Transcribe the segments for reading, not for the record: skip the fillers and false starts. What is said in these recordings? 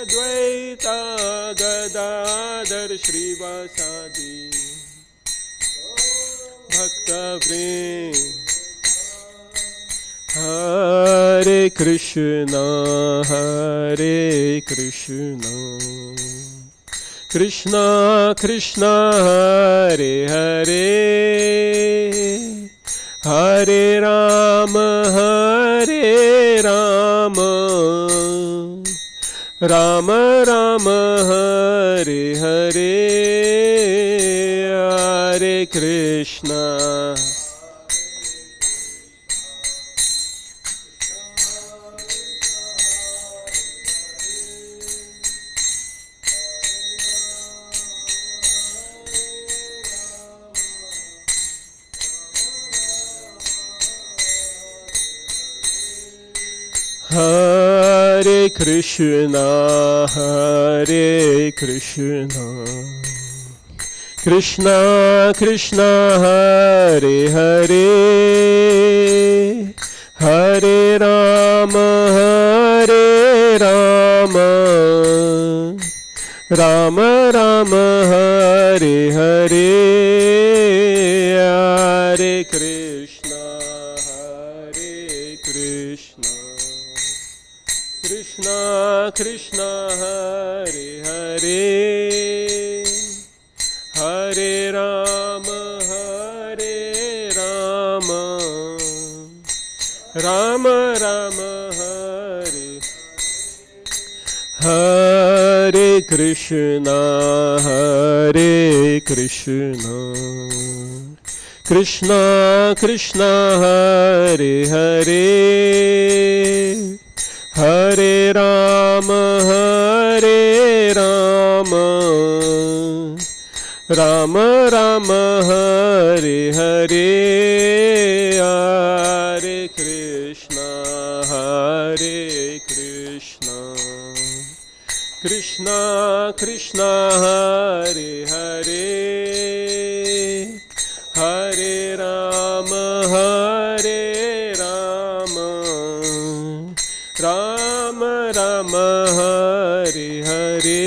Advaita Gadadhar Shrivasadi Bhakta Vrin. Hare Krishna, Hare Krishna, Krishna Krishna, Hare Hare, Hare Rama, Hare Rama, Rama Rama, Hare Hare, Hare Krishna. Hare Krishna, Hare Krishna, Krishna Krishna, Hare Hare, Hare Rama, Hare Rama, Rama Rama, Hare Hare, Hare Krishna, Hare Krishna, Krishna Krishna, Hare Hare, Hare Rama, Hare Rama, Rama Rama, Hare Hare Krishna, Hare Krishna, Krishna Krishna, Hare Hare, Hare Rama, Hare Rama, Rama Rama, Hare Hare, Hare Krishna, Hare Krishna, Krishna Krishna, Hare Hare, Hare Rama, Hare Rama, Rama Rama, Hare Hare,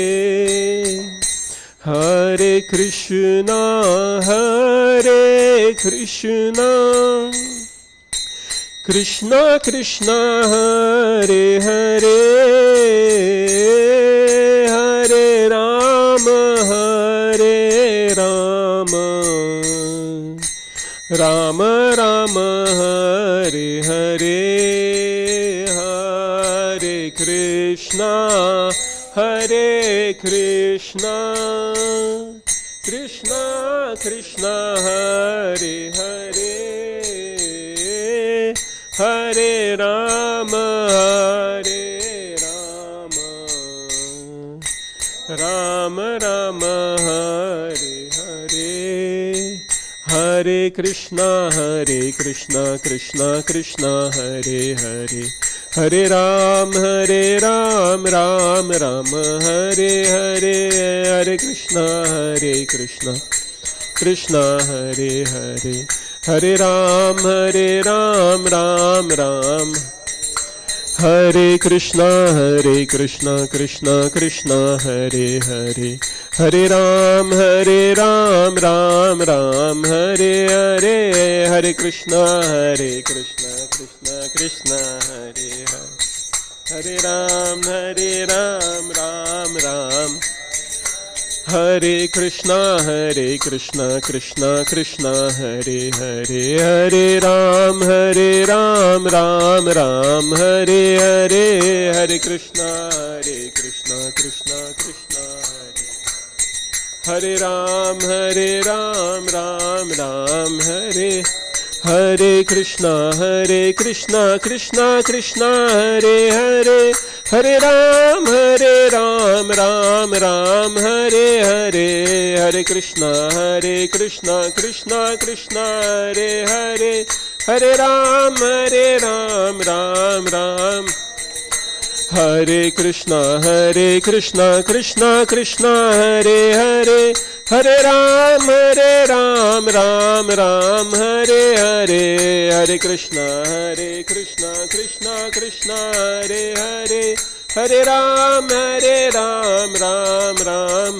Hare Krishna, Hare Krishna, Krishna Krishna, Hare Hare, Hare Rama, Hare Rama, Rama Rama, Hare Hare, Hare Krishna, Hare Krishna, Krishna Krishna, Hare Hare, Hare Rama, Hare Rama, Rama Rama, Hare Hare, Hare Krishna, Krishna Krishna, Hare Hare, Hare Ram, Ram Ram, Hare Hare, Hare Krishna, Krishna Hare Hare, Hare Ram, Ram Ram, Hare Krishna, Krishna Krishna, Hare Hare, Hare Ram, Ram Ram, Hare Hare, Hare Krishna, Krishna Krishna, Hare Hare, Hare Ram, Ram Ram, Hare Krishna, Krishna Krishna, Hare Hare, Hare Ram, Ram Ram, Hare Hare, Hare Krishna, Krishna Krishna, Hare Ram, Ram Ram, Hare Hare Krishna, Krishna Krishna, Hare Hare, Hare Ram, Ram Ram, Hare Hare, Hare Krishna, Krishna Krishna, Hare Hare, Hare Ram, Ram Ram, Hare Krishna, Krishna Krishna, Hare Hare, Hare Ram, Ram Hare Hare, Hare Krishna, Krishna Krishna, Hare Hare, Hare Ram, Ram Ram Ram.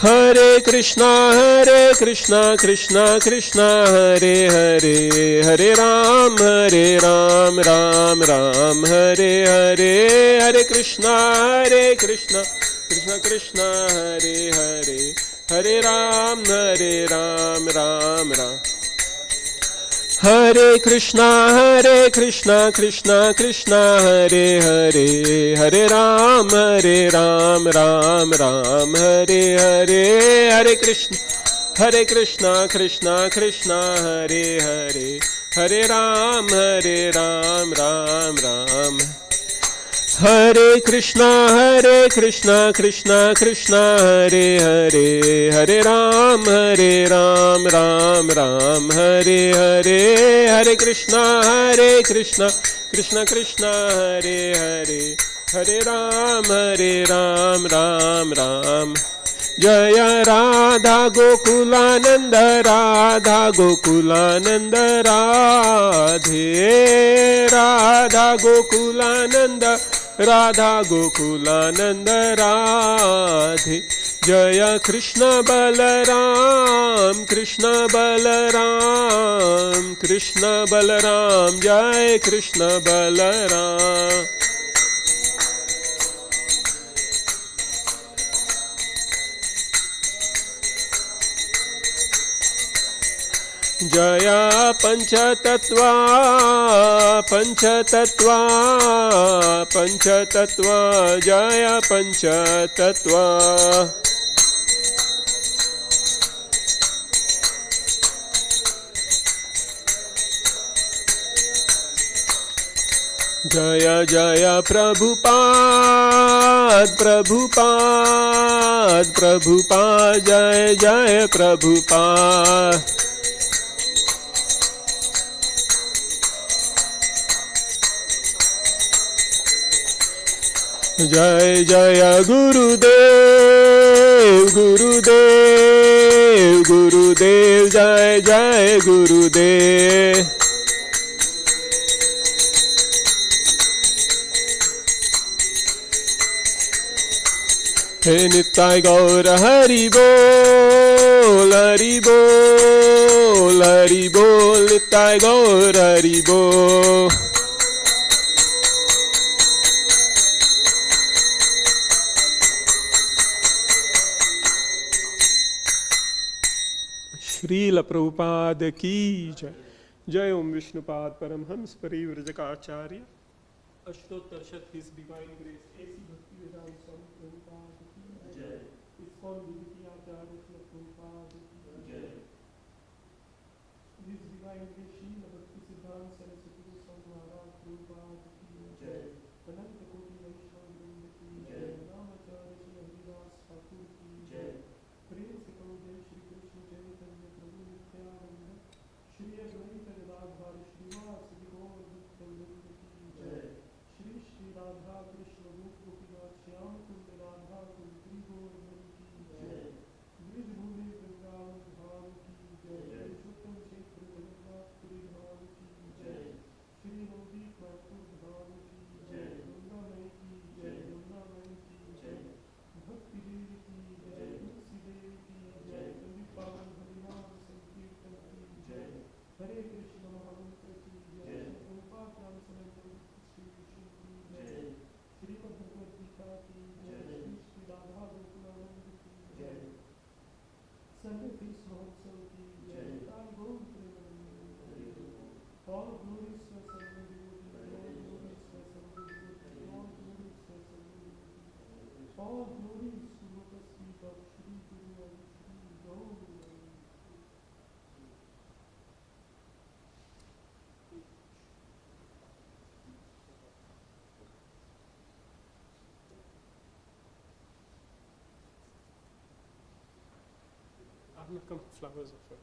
Hare Krishna Krishna Krishna Hare Hare, Hare Ram Ram Ram, Hare Hare, Hare Krishna Krishna Krishna Hare Hare, Hare Ram Ram Ram. Hare Krishna Krishna Krishna Hare Hare, Hare Ram Ram Ram, Hare Hare, Hare Krishna Krishna Hare Hare, Hare Ram Ram Ram. Hare Krishna Krishna Hare Hare, Hare Ram Ram Hare Hare, Hare Krishna Krishna Hare Hare, Hare Ram Ram. Jaya Radha Gokulananda Radha Gokulananda Radhe, Radha Gokulananda Radha Gokulananda Radhe. Jaya Krishna Balaram Krishna Balaram Krishna Balaram, Jai Krishna Balaram. Jaya Panchatattva Panchatattva, Jaya Panchatattva. Jaya Jaya Prabhupada Prabhupada, Jaya Jaya Prabhupada. Jai Jaya Gurudev Gurudev Gurudev, Jai Jai Gurudev. Hey Nittai Gaura Hari Bol Hari Bol Hari Bol, Nittai Gaura Hari Bol. Srila Prabhupada की जय. जय ओम विष्णुपाद परमहंस परिव्रजकाचार्य अष्टोत्तर शत his divine grace ऐसी भक्ति वेदांत स्वामी प्रभुपाद की जय. ISKCON विधि आचार्य प्रभुपाद की जय. हिज डिवाइन ग्रेस श्रील भक्ति सिद्धांत सरस्वती गोस्वामी महाराज प्रभुपाद की जय. अनंत कोटि वैष्णव वृंद की जय. नामाचार्य श्री हरिदास ठाकुर की जय. प्रेम से कहो जय श्री कृष्ण चैतन्य प्रभु नित्यानंद, श्री अद्वैत गदाधर श्रीवासदि गौर भक्तवृंद की जय. श्री श्री राधा कृष्ण रूप गोपीनाथ श्याम कुंड राधा कुंड त्रिभुवन की जय. द्विज भूमि वृंदावन धाम की जय. पुरुषोत्तम क्षेत्र जगन्नाथपुरी धाम की जय. श्री नवदीप नागपुर धाम की जय. गंगा मई की जय. यमुना मई की जय. भक्ति देवी की जय. तुलसी देवी की जय. पावन हरिनाम संकीर्तन की जय. हरे कृष्ण महामंत्र की जय. प्रभुपाद नाम सनातन श्री कृष्ण की जय. श्रीमद् भगवद गीता की जय. श्री श्री राधा गोकुलानंद की जय. संडे फीस महोत्सव की जय. गौर Premanand. All glories to Sarva Devotee, all glories to Sarva Devotee, all glories to Sarva Devotee, all glories to lotus feet of Shri Guru and Shri Gaur. I'm not come flowers of it.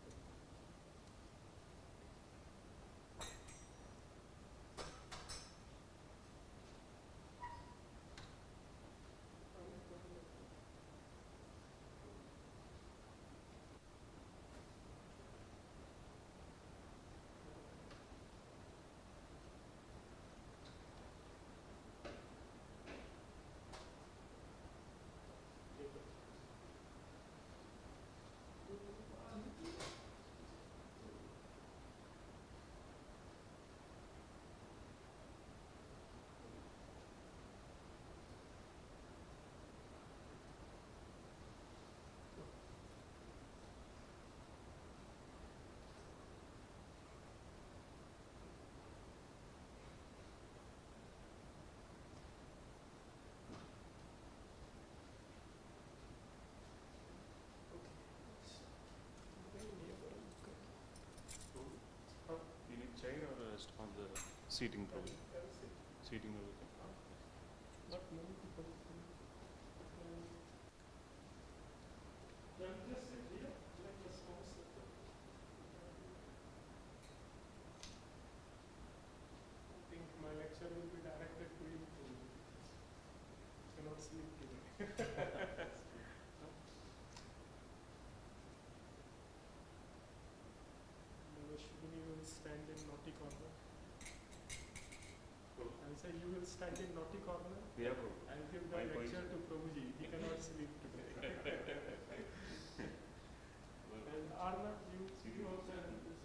Seating Prabhu. Seating Prabhu. Not many people. Then just sit here, like a small circle. I think my lecture will be directed to you. Cannot sleep today. You will stand in naughty corner. I say you will stand in naughty corner. Yeah, Prabhu. I'll give the lecture to Prabhuji. He cannot sleep today. And Arnav, you also have this.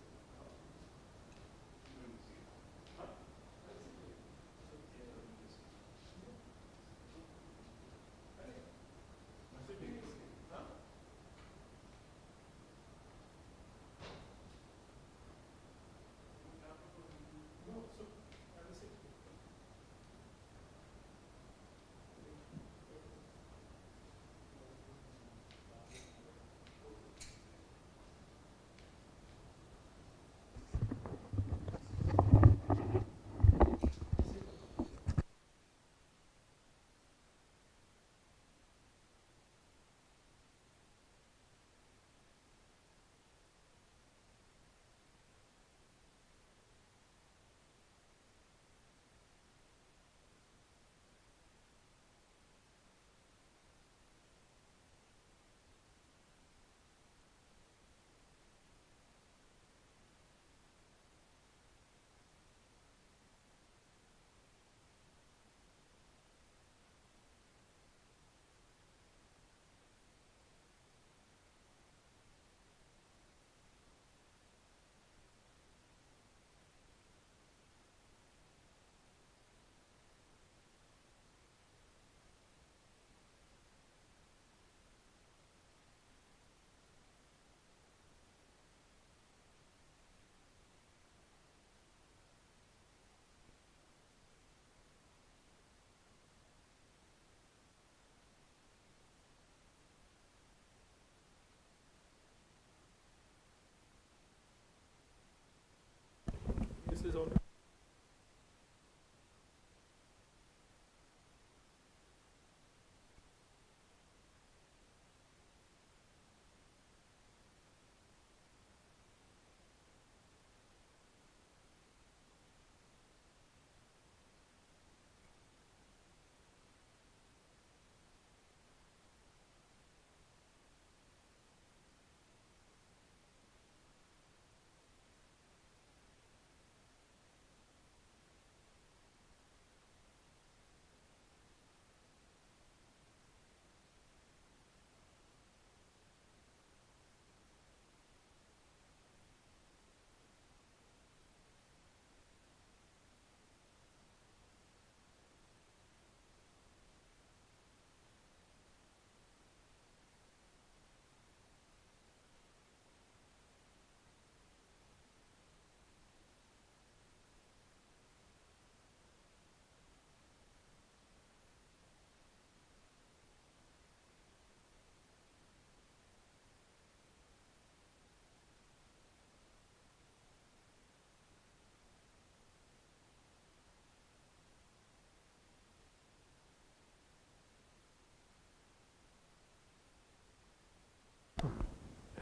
This is all.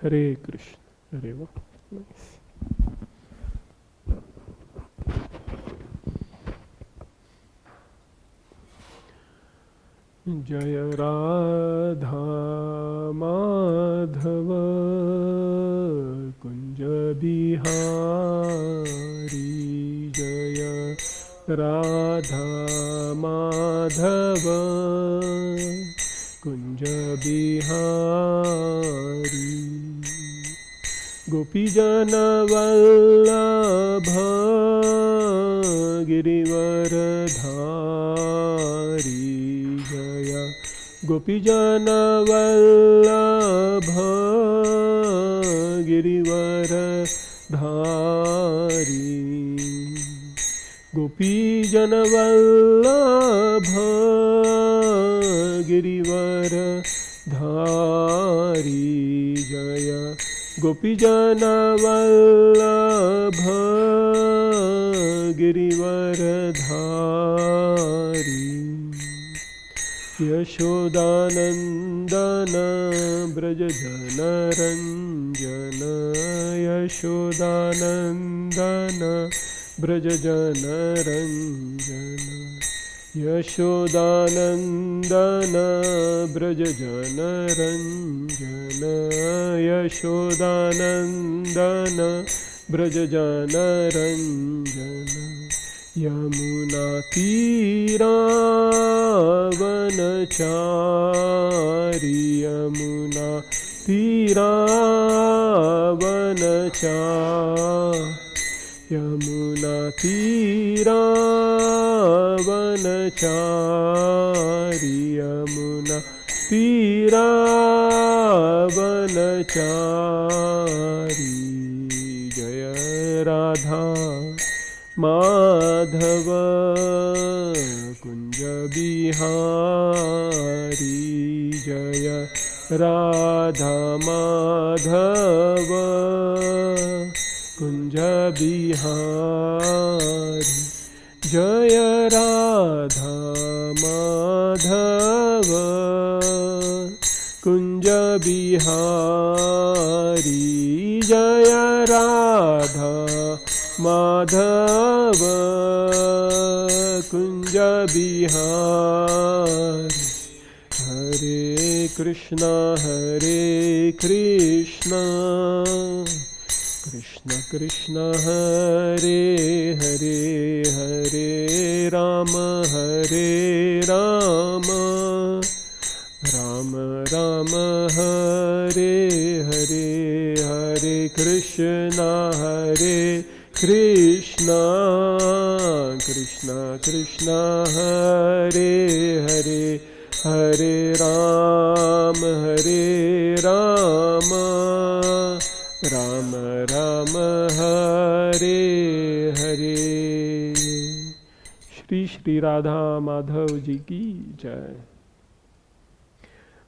Hare Krishna. Hare Krishna. Nice. Jaya Radha Madhava Kunja Bihari Jaya Radha Madhava Kunja Bihari Gopijana Vallabha Girivaradhari Jaya Gopijana Vallabha Girivaradhari Gopijana Vallabha Girivaradhari Jaya Gopijana Vallabha Girivardhari Yashodanandan ब्रजजनरञ्जन Yashodanandan ब्रजजनरञ्जन Yashodanandan ब्रजजनरञ्जन Yashodanandan ब्रजजनरञ्जन यमुनातीरावनचारि यमुनातीरावनचारि जय राधा माधव कुंज बिहारी जय राधा माधव कुंज बिहारी जय राधा माधव कुंज बिहारी जय राधा माधव कुंज बिहारी हरे कृष्णा कृष्ण कृष्ण हरे हरे हरे राम राम राम हरे हरे हरे कृष्णा कृष्ण कृष्ण हरे हरे हरे राम राम राम हरे हरे। श्री श्री राधा माधव जी की जय।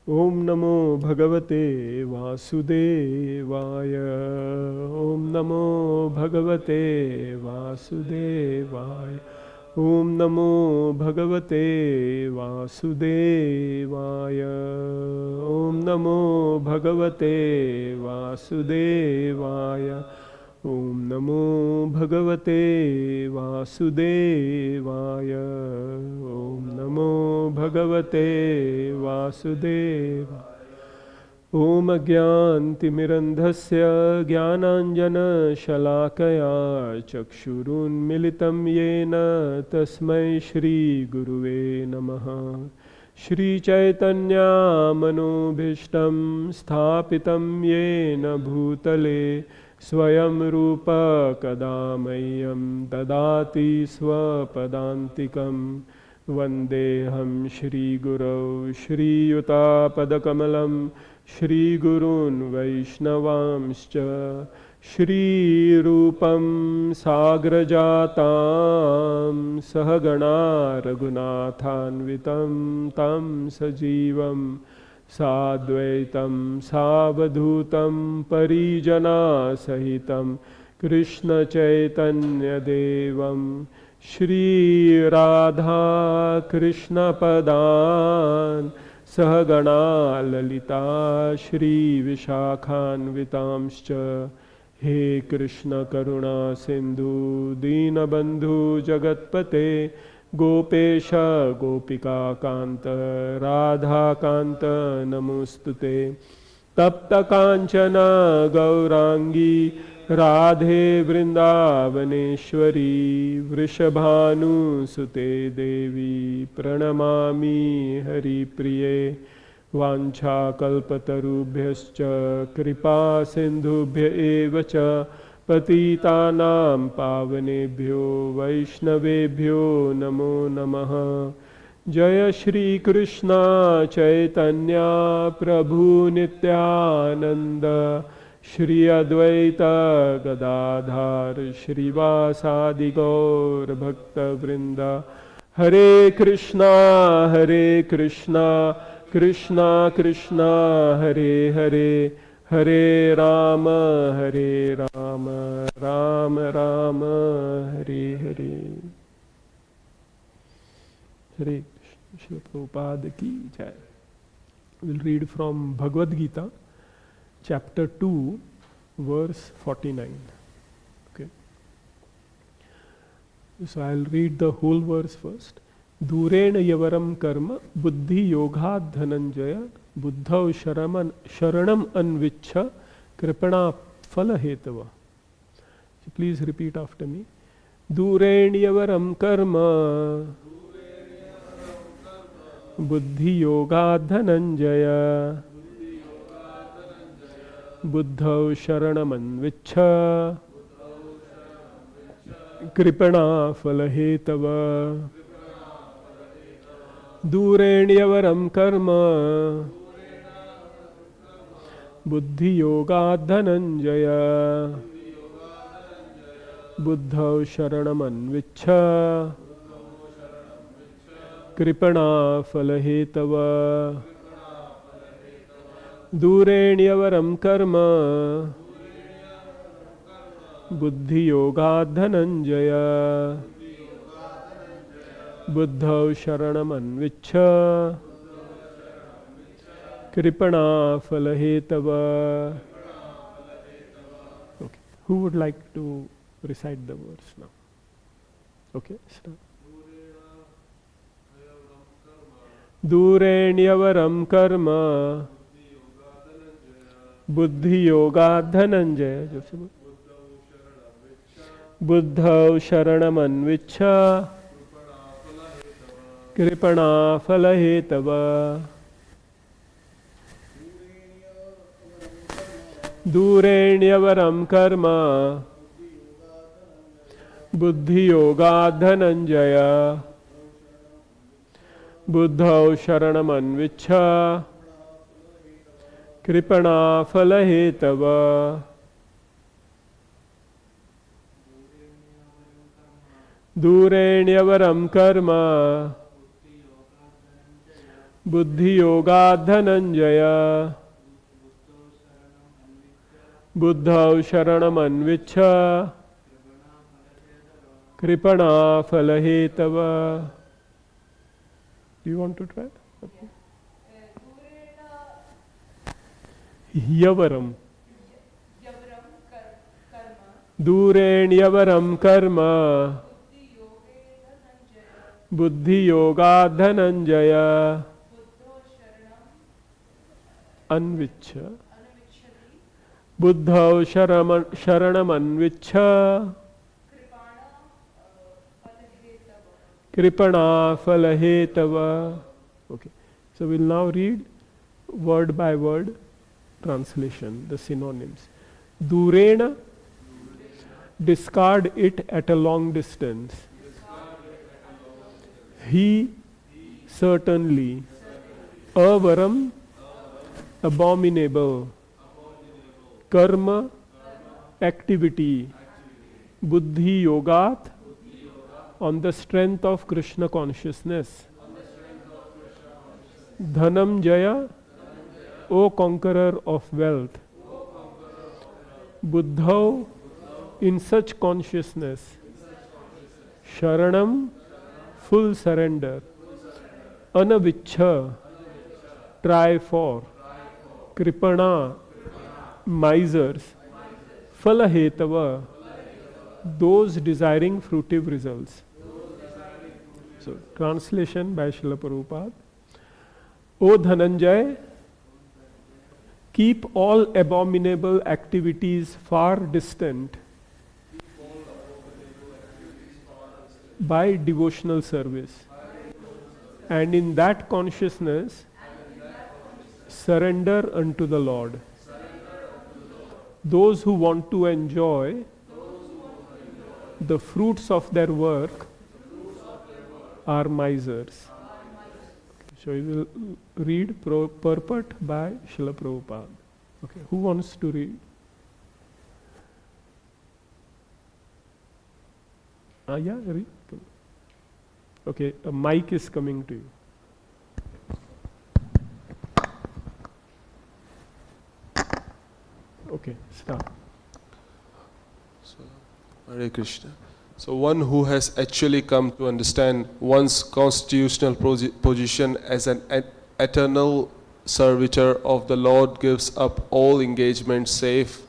ओम नमो भगवते वासुदेवाय। ओम नमो भगवते वासुदेवाय। ओम नमो भगवते वासुदेवाय। ओम नमो भगवते वासुदेवाय। ओम नमो भगवते वासुदेवाय। ओम नमो भगवते वासुदेवाय। ओम अज्ञानतिमिरन्धस्य ज्ञानाञ्जनशलाकया चक्षुरुन्मिलितं येन तस्मै श्रीगुरुवे नमः। श्रीचैतन्यमनोभीष्टं स्थापितं येन भूतले स्वयं रूप कदा मह्यं ददाति स्वपदान्तिकं। वन्देऽहं श्रीगुरौ श्रीयुतापदकमलं श्रीगुरून् वैष्णवांश्च। श्रीरूपं साग्रजातां सहगणा रघुनाथान्वितं तं सजीवं साद्वैतं सावधूतं परिजनसहितं कृष्णचैतन्यदेवं श्रीराधा कृष्णपदान् सहगणा ललिता श्रीविशाखान्वितांश्च। हे कृष्ण करुणा सिंधु दीनबंधु जगत्पते गोपेश गोपिका कांत राधा कांत नमोस्तुते। तप्त कांचन गौरांगी राधे वृंदावनेश्वरी वृषभानुसुते देवी प्रणमामि हरिप्रिये। वाञ्छाकल्पतरुभ्यश्च कृपा सिन्धुभ्य एव च पतितानां पावनेभ्यो वैष्णवेभ्यो नमो नमः। जय श्री कृष्ण चैतन्य प्रभु नित्यानंद श्री अद्वैत गदाधर श्रीवासादि गौर भक्तवृंद। हरे Krishna Krishna Krishna Hare Hare Hare Rama, Hare Rama, Rama Rama, Hare Hare. Hare Krishna, Srila Prabhupada ki jai. We'll read from Bhagavad-Gita, chapter 2, verse 49. Okay. So I'll read the whole verse first. Durena yavaram karma buddhi yogha dhananjaya buddhau sharanam anvichha kripana phala hetava. So please repeat after me. Durena yavaram karma buddhi yogha dhananjaya buddhau sharanam anvichha kripana phala hetava. Durenya karma buddhi yoga dhananjaya buddhau sharanam anvichha kripana phala Durenya karma buddhi yoga dhananjaya buddhau sharanam anvichha kripana phala. Okay. Who would like to recite the verse now? Okay, start. Durenya karma buddhi yoga dhananjaya buddhau sharanam anvichha kripana phala hetava. Durenya karma buddhi yoga dhananjaya buddhau sharanam anvichha kripana phala hetava. Durenya karma buddhi yoga dhananjaya buddhau sharanam anvichha kripana phala hetava. Do you want to try? Okay. Yavaram. Durenya karma buddhi yoga dhananjaya anvichha buddhau sharanam anvichha kripana phala hetava. Okay. So we'll now read word by word translation, the synonyms. Durena, discard it at a long distance. He, certainly. Avaram, abominable. Karma, activity. Buddhi yogat, on the strength of Krishna consciousness. Dhanam Jaya, O conqueror of wealth. Buddhau, in such consciousness. Sharanam, full surrender. Anavichha, try for. Kripana, misers. Phalahetava, those desiring fruitive results. So, translation by Srila Prabhupada. O Dhananjay, keep all abominable activities far distant by devotional service. And in that consciousness, surrender unto the Lord. Those who want to enjoy the fruits of their work are misers. So we will read purport by Srila Prabhupada. Okay, who wants to read? Yeah, read. Okay, a mic is coming to you. Okay, start. So, Hare Krishna. So one who has actually come to understand one's constitutional position as an eternal servitor of the Lord gives up all engagement save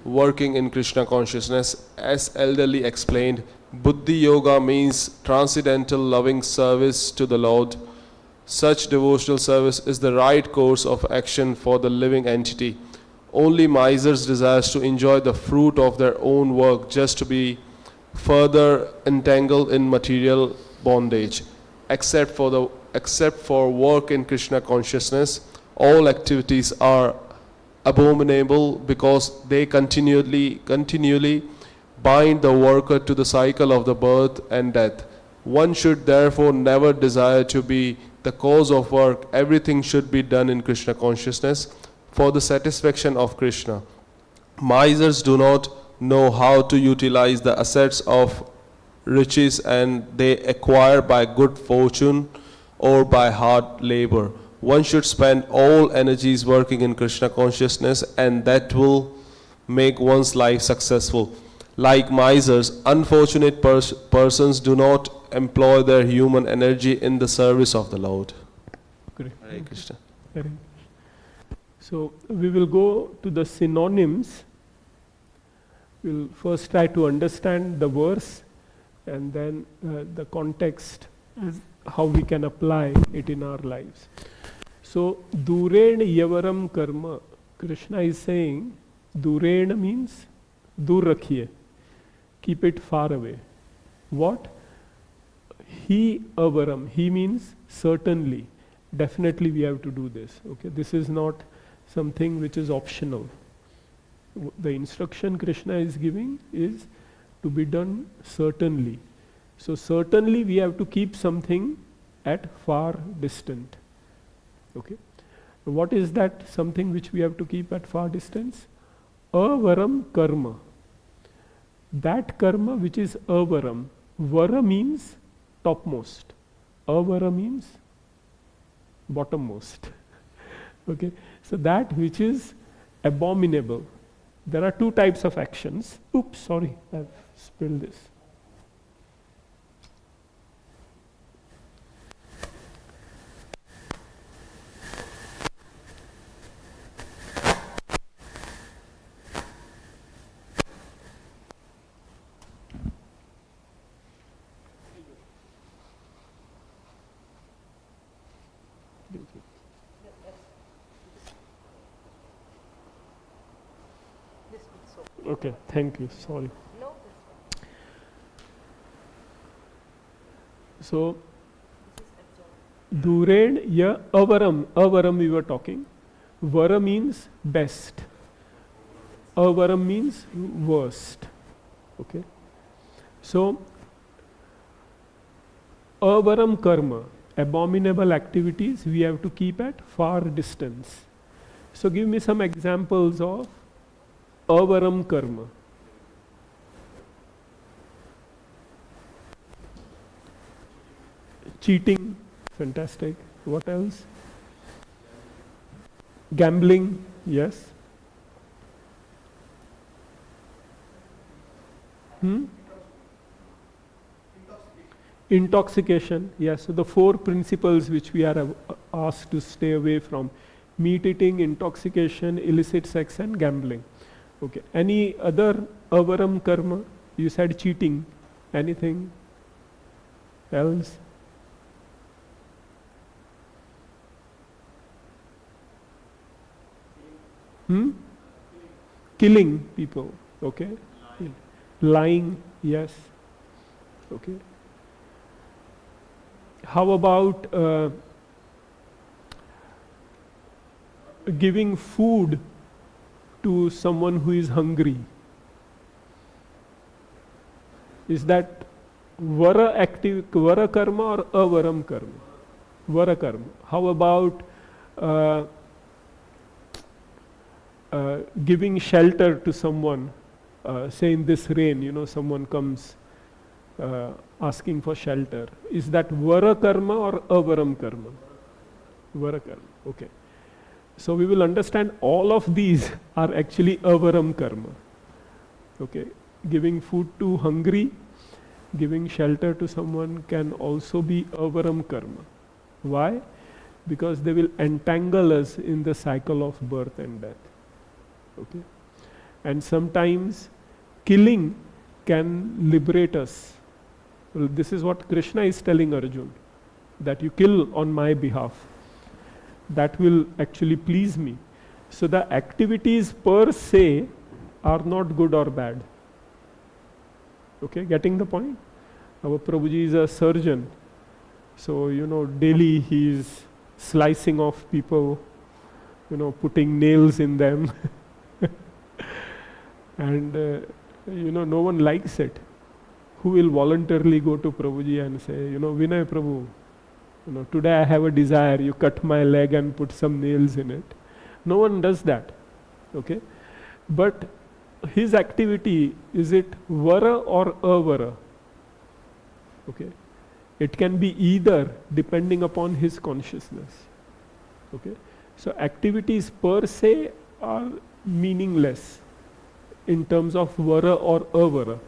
working in Krishna consciousness. As elderly explained, Buddhi Yoga means transcendental loving service to the Lord. Such devotional service is the right course of action for the living entity. Only misers desires to enjoy the fruit of their own work just to be further entangled in material bondage. Except for work in Krishna consciousness, all activities are abominable because they continually bind the worker to the cycle of the birth and death. One should therefore never desire to be the cause of work. Everything should be done in Krishna consciousness for the satisfaction of Krishna. Misers do not know how to utilize the assets of riches and they acquire by good fortune or by hard labor. One should spend all energies working in Krishna consciousness and that will make one's life successful. Like misers, unfortunate persons do not employ their human energy in the service of the Lord. Correct. Hare Krishna. Hare Krishna. So we will go to the synonyms. We'll first try to understand the verse and then the context and how we can apply it in our lives. So, Duren Yavaram Karma, Krishna is saying, Duren means dur rakhiye, keep it far away. What? He avaram, he means certainly, definitely we have to do this. Okay, this is not something which is optional. The instruction Krishna is giving is to be done certainly. So certainly we have to keep something at far distant. Okay. What is that something which we have to keep at far distance? Avaram karma. That karma which is avaram. Vara means topmost. Avara means bottommost. Okay. So that which is abominable. There are two types of actions. Oops, sorry, I've spilled this. Okay, thank you, sorry. So, Duren ya avaram, avaram we were talking. Vara means best. Avaram means worst. Okay. So, avaram karma, abominable activities we have to keep at far distance. So give me some examples of avaram karma. Cheating, fantastic. What else? Gambling, yes. Intoxication, yes. So the four principles which we are asked to stay away from: meat eating, intoxication, illicit sex, and gambling. Okay. Any other avaram karma? You said cheating. Anything else? Killing people. Okay. Lying, yes. Okay. How about giving food to someone who is hungry? Is that vara karma or avaram karma? Vara karma. How about giving shelter to someone? Say in this rain, someone comes asking for shelter. Is that vara karma or avaram karma? Vara karma. Okay. So we will understand all of these are actually avaram karma. Okay, giving food to hungry, giving shelter to someone can also be avaram karma. Why? Because they will entangle us in the cycle of birth and death. Okay, and sometimes killing can liberate us. Well, this is what Krishna is telling Arjun, that you kill on my behalf. That will actually please me. So the activities per se are not good or bad. Okay, getting the point? Our Prabhuji is a surgeon. So, daily he is slicing off people, putting nails in them. And, no one likes it. Who will voluntarily go to Prabhuji and say, Vinay Prabhu, today I have a desire, you cut my leg and put some nails in it. No one does that. Okay? But his activity, is it vara or avara? Okay? It can be either depending upon his consciousness. Okay? So activities per se are meaningless in terms of vara or avara.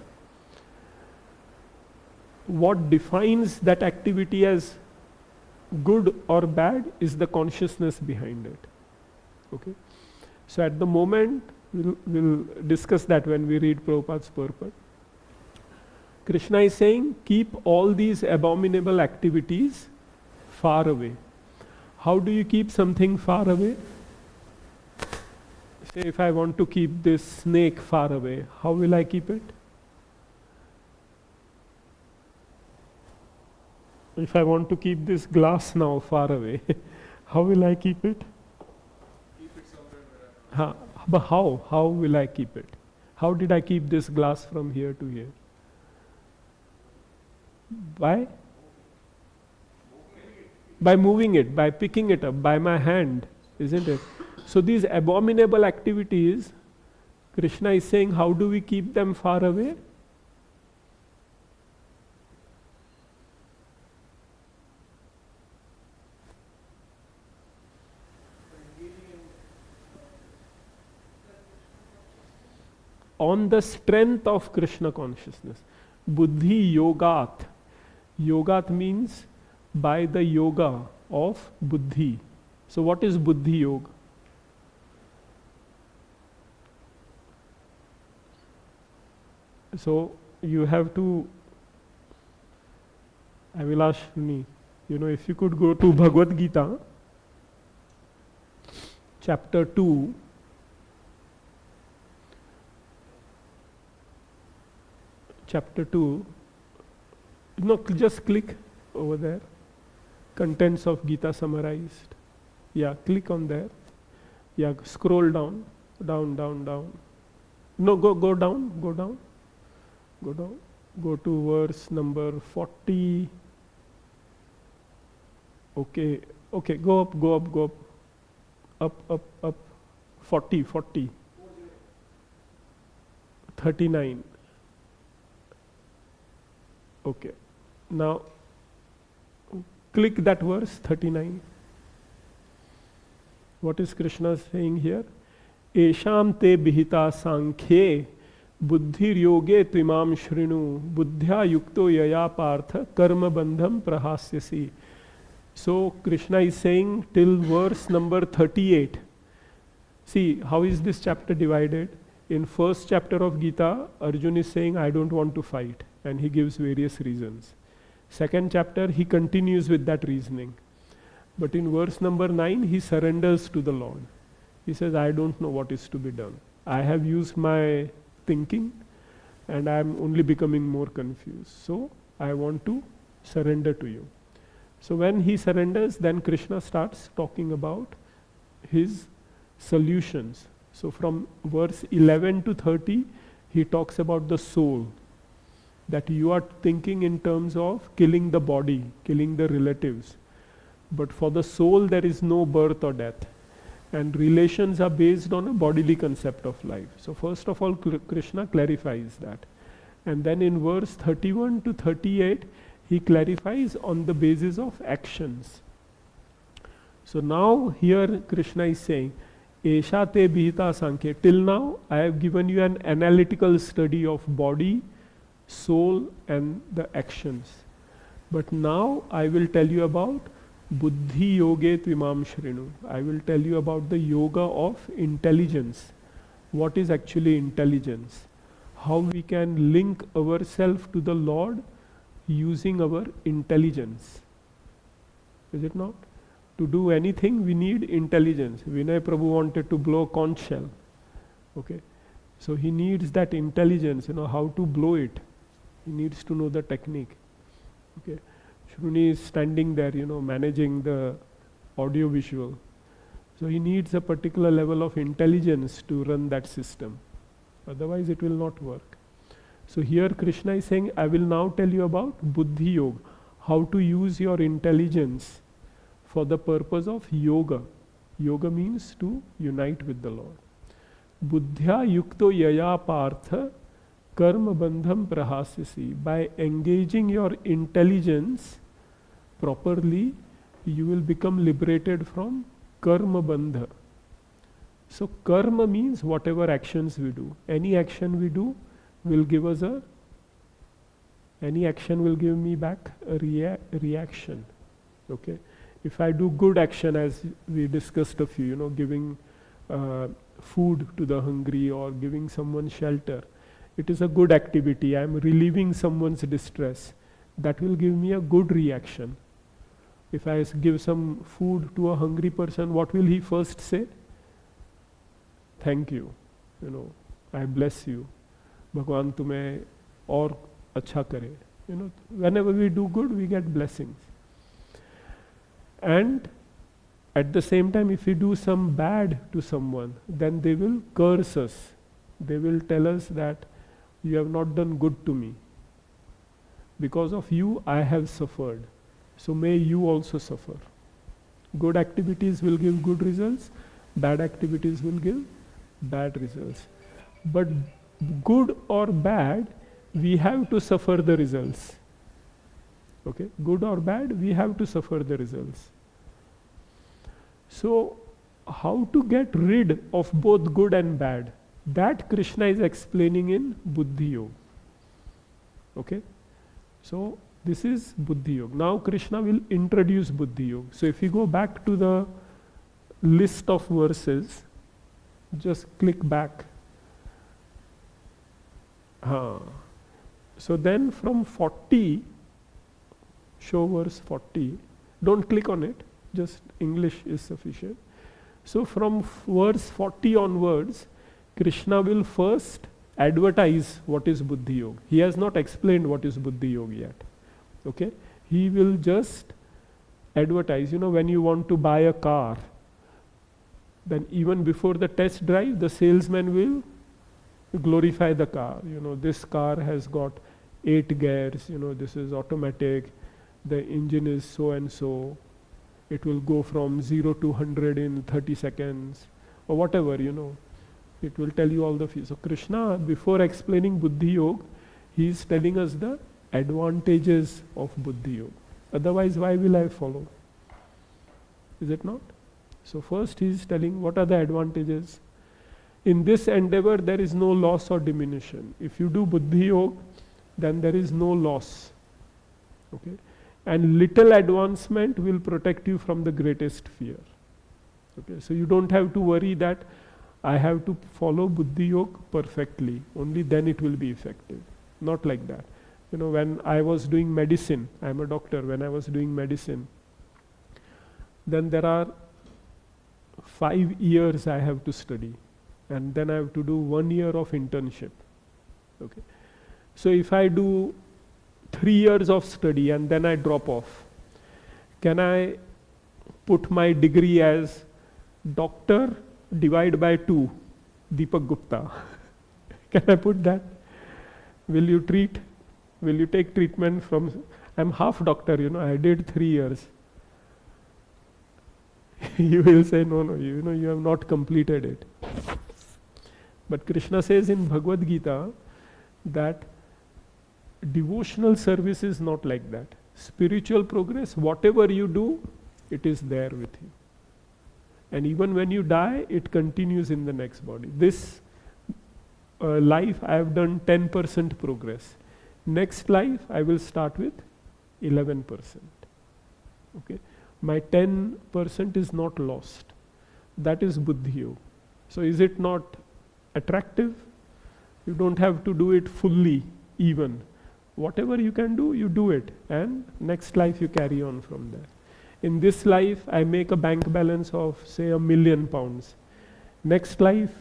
What defines that activity as good or bad is the consciousness behind it. Okay? So at the moment, we'll discuss that when we read Prabhupada's purport. Krishna is saying, keep all these abominable activities far away. How do you keep something far away? Say if I want to keep this snake far away, how will I keep it? If I want to keep this glass now far away, how will I keep it? Keep it somewhere where But how? How will I keep it? How did I keep this glass from here to here? By moving it, by picking it up, by my hand, isn't it? So these abominable activities, Krishna is saying, how do we keep them far away? On the strength of Krishna consciousness. Buddhi yogat. Yogat means by the yoga of buddhi. So what is buddhi yoga? So you have to, Avilashni, if you could go to Bhagavad-Gita, chapter 2, just click over there, contents of Gita summarized. Yeah, click on there. Yeah, scroll down. No, go down. Go to verse number 40. Okay, go up. Up. 40. 39. Okay. Now, click that verse 39. What is Krishna saying here? Esham te bihita sankhye buddhir yoge tvimam shrinu buddhya yukto yaya partha karma bandham prahasyasi. So Krishna is saying till verse number 38. See, how is this chapter divided? In first chapter of Gita, Arjun is saying, I don't want to fight, and he gives various reasons. Second chapter, he continues with that reasoning. But in verse number 9, he surrenders to the Lord. He says, I don't know what is to be done. I have used my thinking, and I am only becoming more confused. So, I want to surrender to you. So when he surrenders, then Krishna starts talking about his solutions. So from verse 11 to 30, he talks about the soul. That you are thinking in terms of killing the body, killing the relatives. But for the soul, there is no birth or death. And relations are based on a bodily concept of life. So first of all, Krishna clarifies that. And then in verse 31 to 38, he clarifies on the basis of actions. So now here Krishna is saying, Esha te bhita sankhya. Till now I have given you an analytical study of body, soul and the actions. But now I will tell you about Buddhi Yoge Tvimam Shrinu. I will tell you about the yoga of intelligence. What is actually intelligence? How we can link ourselves to the Lord using our intelligence. Is it not? To do anything we need intelligence. Vinay Prabhu wanted to blow a conch shell. Okay. So he needs that intelligence, how to blow it. He needs to know the technique. Okay. Shruni is standing there, managing the audio visual. So he needs a particular level of intelligence to run that system. Otherwise it will not work. So here Krishna is saying, I will now tell you about Buddhi Yoga. How to use your intelligence for the purpose of yoga. Yoga means to unite with the Lord. Buddhya yukto yaya partha karma bandham prahasyasi. By engaging your intelligence properly, you will become liberated from karma bandha. So karma means whatever actions we do. Any action we do will give us any action will give me back a reaction. Okay. If I do good action, as we discussed a few, giving food to the hungry or giving someone shelter, it is a good activity. I am relieving someone's distress. That will give me a good reaction. If I give some food to a hungry person, what will he first say? Thank you. I bless you. Bhagwan tumhe aur acha kare. Whenever we do good, we get blessings. And at the same time, if we do some bad to someone, then they will curse us. They will tell us that you have not done good to me. Because of you, I have suffered. So may you also suffer. Good activities will give good results. Bad activities will give bad results. But good or bad, we have to suffer the results. Okay, good or bad, we have to suffer the results. So, how to get rid of both good and bad? That Krishna is explaining in Buddhi Yoga. Okay, so this is Buddhi Yoga. Now Krishna will introduce Buddhi Yoga. So if you go back to the list of verses, just click back. So then from 40, show verse 40, don't click on it, just English is sufficient. So from verse 40 onwards, Krishna will first advertise what is Buddhi Yoga. He has not explained what is Buddhi Yoga yet. Okay? He will just advertise. When you want to buy a car, then even before the test drive, the salesman will glorify the car. This car has got 8 gears, this is automatic, the engine is so and so, it will go from 0 to 100 in 30 seconds, or whatever, it will tell you all the features. So Krishna, before explaining Buddhi Yoga, he is telling us the advantages of Buddhi Yoga. Otherwise, why will I follow? Is it not? So first he is telling what are the advantages. In this endeavor, there is no loss or diminution. If you do Buddhi Yoga, then there is no loss. Okay? And little advancement will protect you from the greatest fear. Okay? So you don't have to worry that I have to follow Buddhi Yoga perfectly. Only then it will be effective. Not like that. When I was doing medicine, I am a doctor, when I was doing medicine, then there are 5 years I have to study. And then I have to do 1 year of internship. Okay. So if I do 3 years of study and then I drop off, can I put my degree as doctor divide by 2, Deepak Gupta? Can I put that? Will you take treatment from, I'm half doctor, I did 3 years. You will say, no, you have not completed it. But Krishna says in Bhagavad-Gita that devotional service is not like that. Spiritual progress, whatever you do, it is there with you. And even when you die, it continues in the next body. This life, I have done 10% progress. Next life, I will start with 11%. Okay, my 10% is not lost. That is Buddhi Yoga. So is it not attractive? You don't have to do it fully even. Whatever you can do, you do it. And next life you carry on from there. In this life, I make a bank balance of say £1 million. Next life,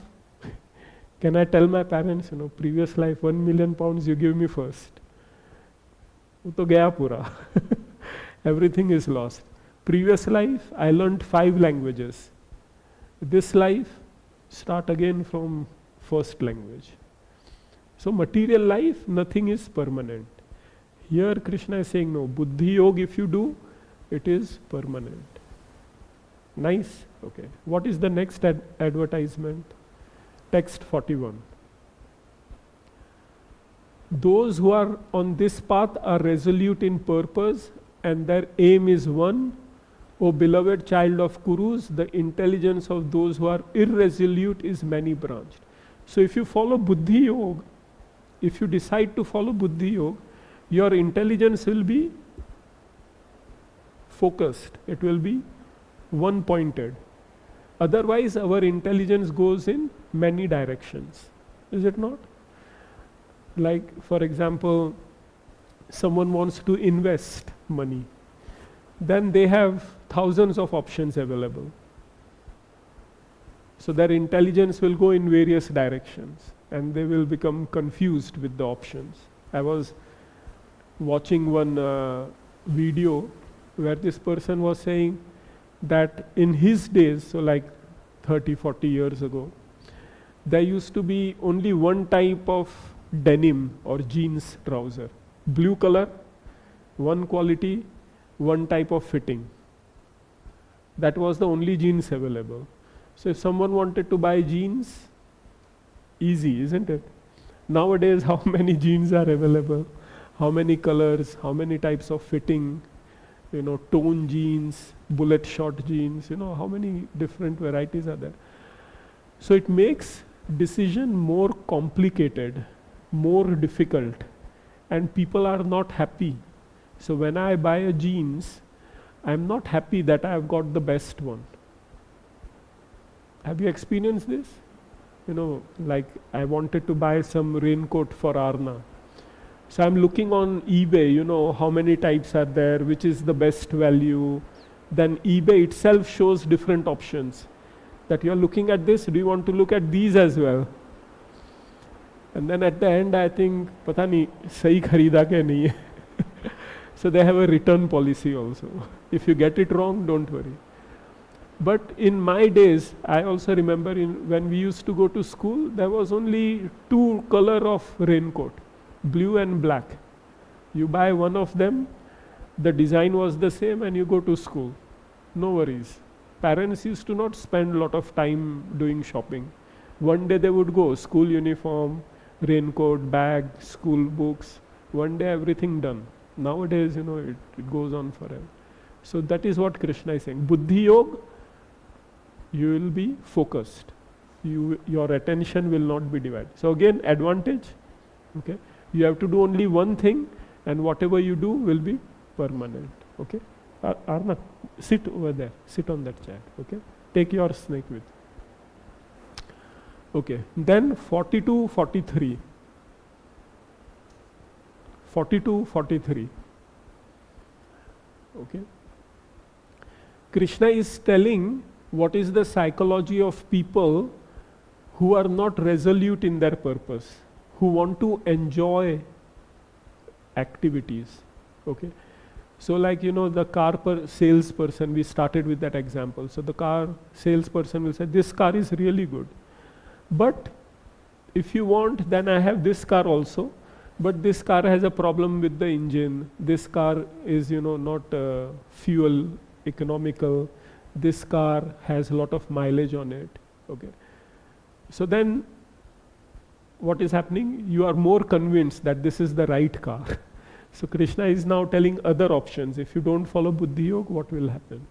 can I tell my parents, previous life £1 million you give me first? वो तो गया पूरा. Everything is lost. Previous life, I learned 5 languages. This life, start again from first language. So material life, nothing is permanent. Here Krishna is saying, no, Buddhi Yoga if you do, it is permanent. Nice? Okay. What is the next advertisement? Text 41. Those who are on this path are resolute in purpose and their aim is one. O beloved child of Kurus, the intelligence of those who are irresolute is many branched. So if you follow Buddhi Yoga, if you decide to follow Buddhi Yoga, your intelligence will be focused. It will be one-pointed. Otherwise, our intelligence goes in many directions. Is it not? Like, for example, someone wants to invest money. Then they have thousands of options available. So their intelligence will go in various directions and they will become confused with the options. I was watching one video where this person was saying that in his days, so like 30, 40 years ago, there used to be only one type of denim or jeans trouser. Blue color, one quality, one type of fitting. That was the only jeans available. So if someone wanted to buy jeans, easy, isn't it? Nowadays, how many jeans are available? How many colors? How many types of fitting? Tone jeans, bullet short jeans, how many different varieties are there? So it makes decision more complicated, more difficult, and people are not happy. So when I buy a jeans, I'm not happy that I've got the best one. Have you experienced this? Like I wanted to buy some raincoat for Arna. So I'm looking on eBay, how many types are there, which is the best value. Then eBay itself shows different options. That you're looking at this, do you want to look at these as well? And then at the end I think, pata nahi, sahi kharida ke nahi hai. So they have a return policy also. If you get it wrong, don't worry. But in my days, I also remember when we used to go to school, there was only 2 color of raincoat, blue and black. You buy one of them, the design was the same and you go to school. No worries. Parents used to not spend a lot of time doing shopping. One day they would go, school uniform, raincoat, bag, school books. One day everything done. Nowadays, it goes on forever. So that is what Krishna is saying. Buddhi Yoga, you will be focused. Your attention will not be divided. So again, advantage. Okay, you have to do only one thing, and whatever you do will be permanent. Okay, Arna, sit over there. Sit on that chair. Okay, take your snake with. Okay, then 42, 43. 42, 43. Okay. Krishna is telling what is the psychology of people who are not resolute in their purpose, who want to enjoy activities. Okay. So like, the car salesperson, we started with that example. So the car salesperson will say, this car is really good. But if you want, then I have this car also. But this car has a problem with the engine. This car is, not fuel economical. This car has a lot of mileage on it. Okay. So then what is happening? You are more convinced that this is the right car. So Krishna is now telling other options. If you don't follow Buddhi Yoga, what will happen?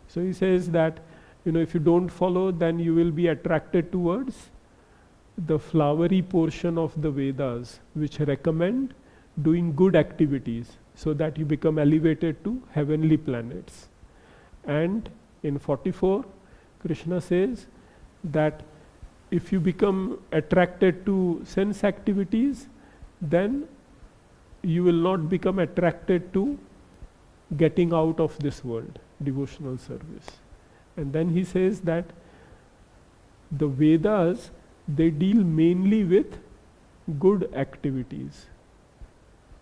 So he says that if you don't follow, then you will be attracted towards the flowery portion of the Vedas, which recommend doing good activities so that you become elevated to heavenly planets. And in 44, Krishna says that if you become attracted to sense activities, then you will not become attracted to getting out of this world, devotional service. And then he says that the Vedas, they deal mainly with good activities.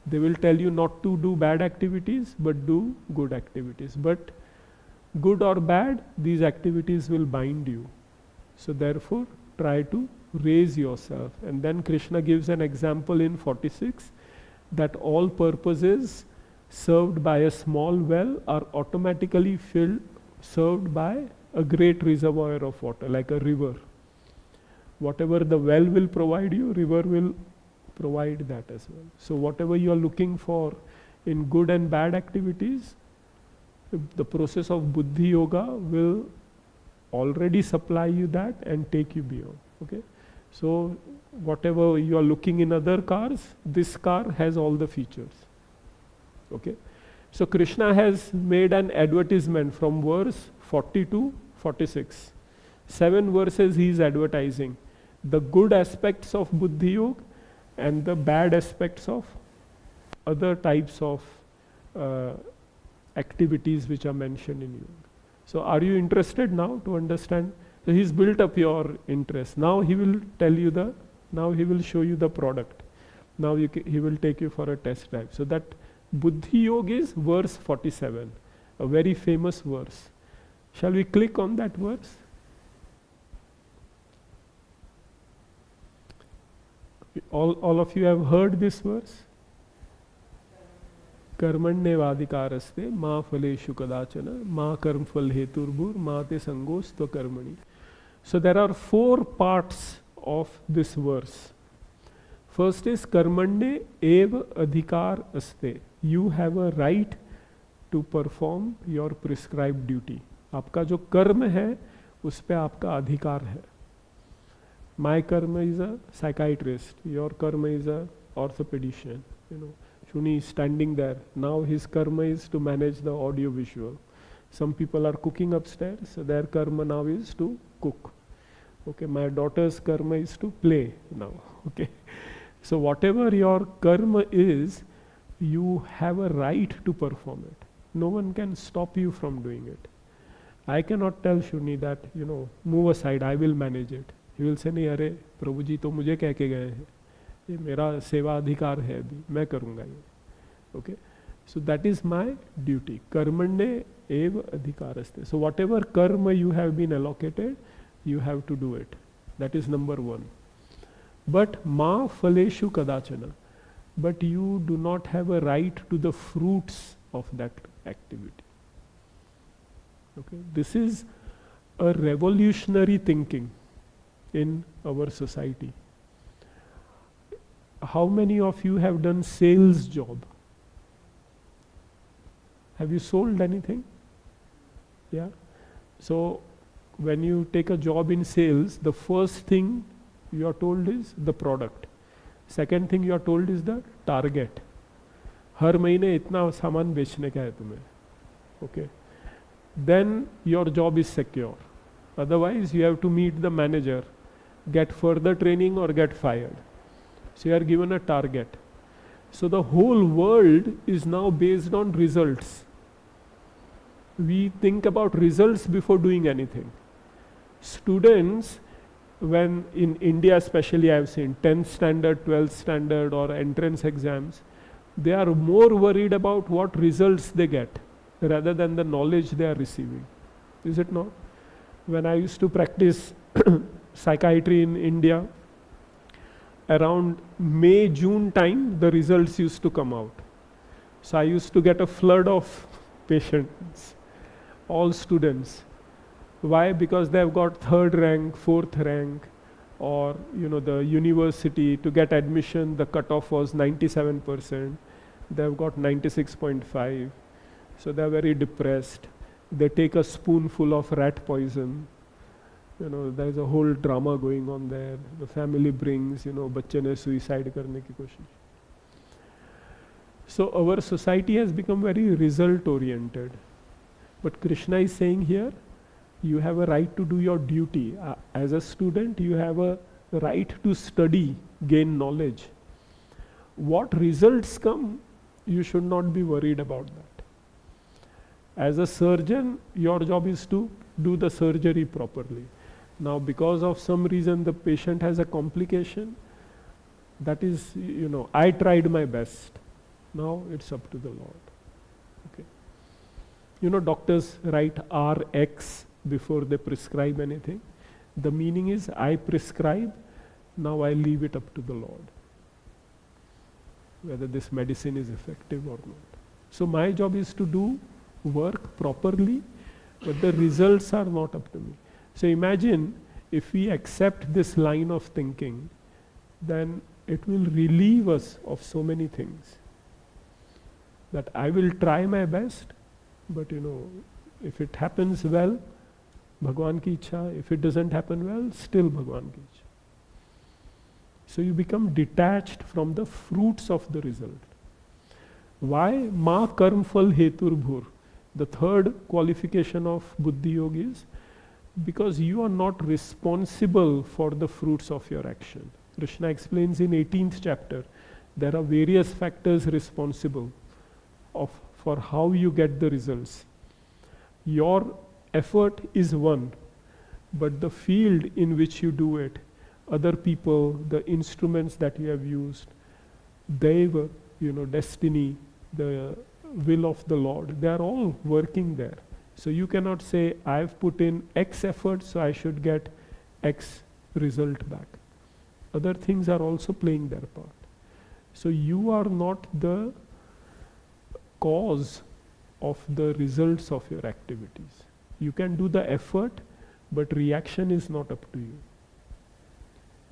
They will tell you not to do bad activities, but do good activities. But good or bad, these activities will bind you. So therefore, try to raise yourself. And then Krishna gives an example in 46 that all purposes served by a small well are automatically served by a great reservoir of water, like a river. Whatever the well will provide you, river will provide that as well. So whatever you are looking for in good and bad activities, the process of Buddhi Yoga will already supply you that and take you beyond. Okay? So whatever you are looking in other cars, this car has all the features. Okay? So Krishna has made an advertisement from verse 40 to 46. 7 verses he is advertising the good aspects of Buddhi Yoga and the bad aspects of other types of activities which are mentioned in yoga. So are you interested now to understand? So he's built up your interest. Now he will tell you now he will show you the product. Now he will take you for a test drive. So that Buddhi Yoga is verse 47, a very famous verse. Shall we click on that verse? All of you have heard this verse? Karmanyevadikaraste ma phaleshu kadachana ma karmphal heturbhur ma te sangostva karmani. So there are 4 parts of this verse. First is karmanye eva adhikar aste. You have a right to perform your prescribed duty. आपका जो कर्म है उस पे आपका अधिकार है. My karma is a psychiatrist. Your karma is a orthopedician. Shuni is standing there. Now his karma is to manage the audio visual. Some people are cooking upstairs, so their karma now is to cook. Okay, my daughter's karma is to play now. Okay, so whatever your karma is, you have a right to perform it. No one can stop you from doing it. I cannot tell Shuni that, move aside, I will manage it. He will say, नहीं अरे प्रभु जी तो मुझे कह के गए हैं, ये मेरा सेवा अधिकार है अभी, मैं करूँगा ये. Okay, so that is my duty. कर्मण्ये एव अधिकारस्ते. So whatever karma you have been allocated, you have to do it. That is number 1. But ma phaleshu kadachana. But you do not have a right to the fruits of that activity. Okay, this is a revolutionary thinking in our society. How many of you have done sales job? Have you sold anything? Yeah. So when you take a job in sales, the first thing you are told is the product. Second thing you are told is the target. हर महीने इतना सामान बेचने का है तुम्हें. Okay. Then your job is secure. Otherwise you have to meet the manager, get further training or get fired. So you are given a target. So the whole world is now based on results. We think about results before doing anything. Students, when in India especially I have seen 10th standard, 12th standard or entrance exams, they are more worried about what results they get rather than the knowledge they are receiving. Is it not? When I used to practice psychiatry in India, around May, June time, the results used to come out. So I used to get a flood of patients, all students. Why? Because they have got 3rd rank, 4th rank, or the university to get admission, the cutoff was 97%. They have got 96.5. So they are very depressed. they take a spoonful of rat poison. There's a whole drama going on there. The family brings, बच्चे ने suicide करने की कोशिश. So our society has become very result oriented. But Krishna is saying here, you have a right to do your duty. As a student, you have a right to study, gain knowledge. What results come, you should not be worried about that. As a surgeon, your job is to do the surgery properly. Now, because of some reason the patient has a complication, that is, I tried my best. Now it's up to the Lord. Okay. Doctors write RX before they prescribe anything. The meaning is, I prescribe, now I leave it up to the Lord, whether this medicine is effective or not. So my job is to do work properly, but the results are not up to me. So imagine if we accept this line of thinking, then it will relieve us of so many things. That I will try my best, but if it happens well, Bhagwan ki ichha. If it doesn't happen well, still Bhagwan ki ichha. So you become detached from the fruits of the result. Why? Ma karm phal hetur bhur. The third qualification of Buddhi Yoga is because you are not responsible for the fruits of your action. Krishna explains in 18th chapter, there are various factors responsible for how you get the results. Your effort is one, but the field in which you do it, other people, the instruments that you have used, Deva, destiny, the will of the Lord, they are all working there. So you cannot say, I've put in X effort, so I should get X result back. Other things are also playing their part. So you are not the cause of the results of your activities. You can do the effort, but reaction is not up to you.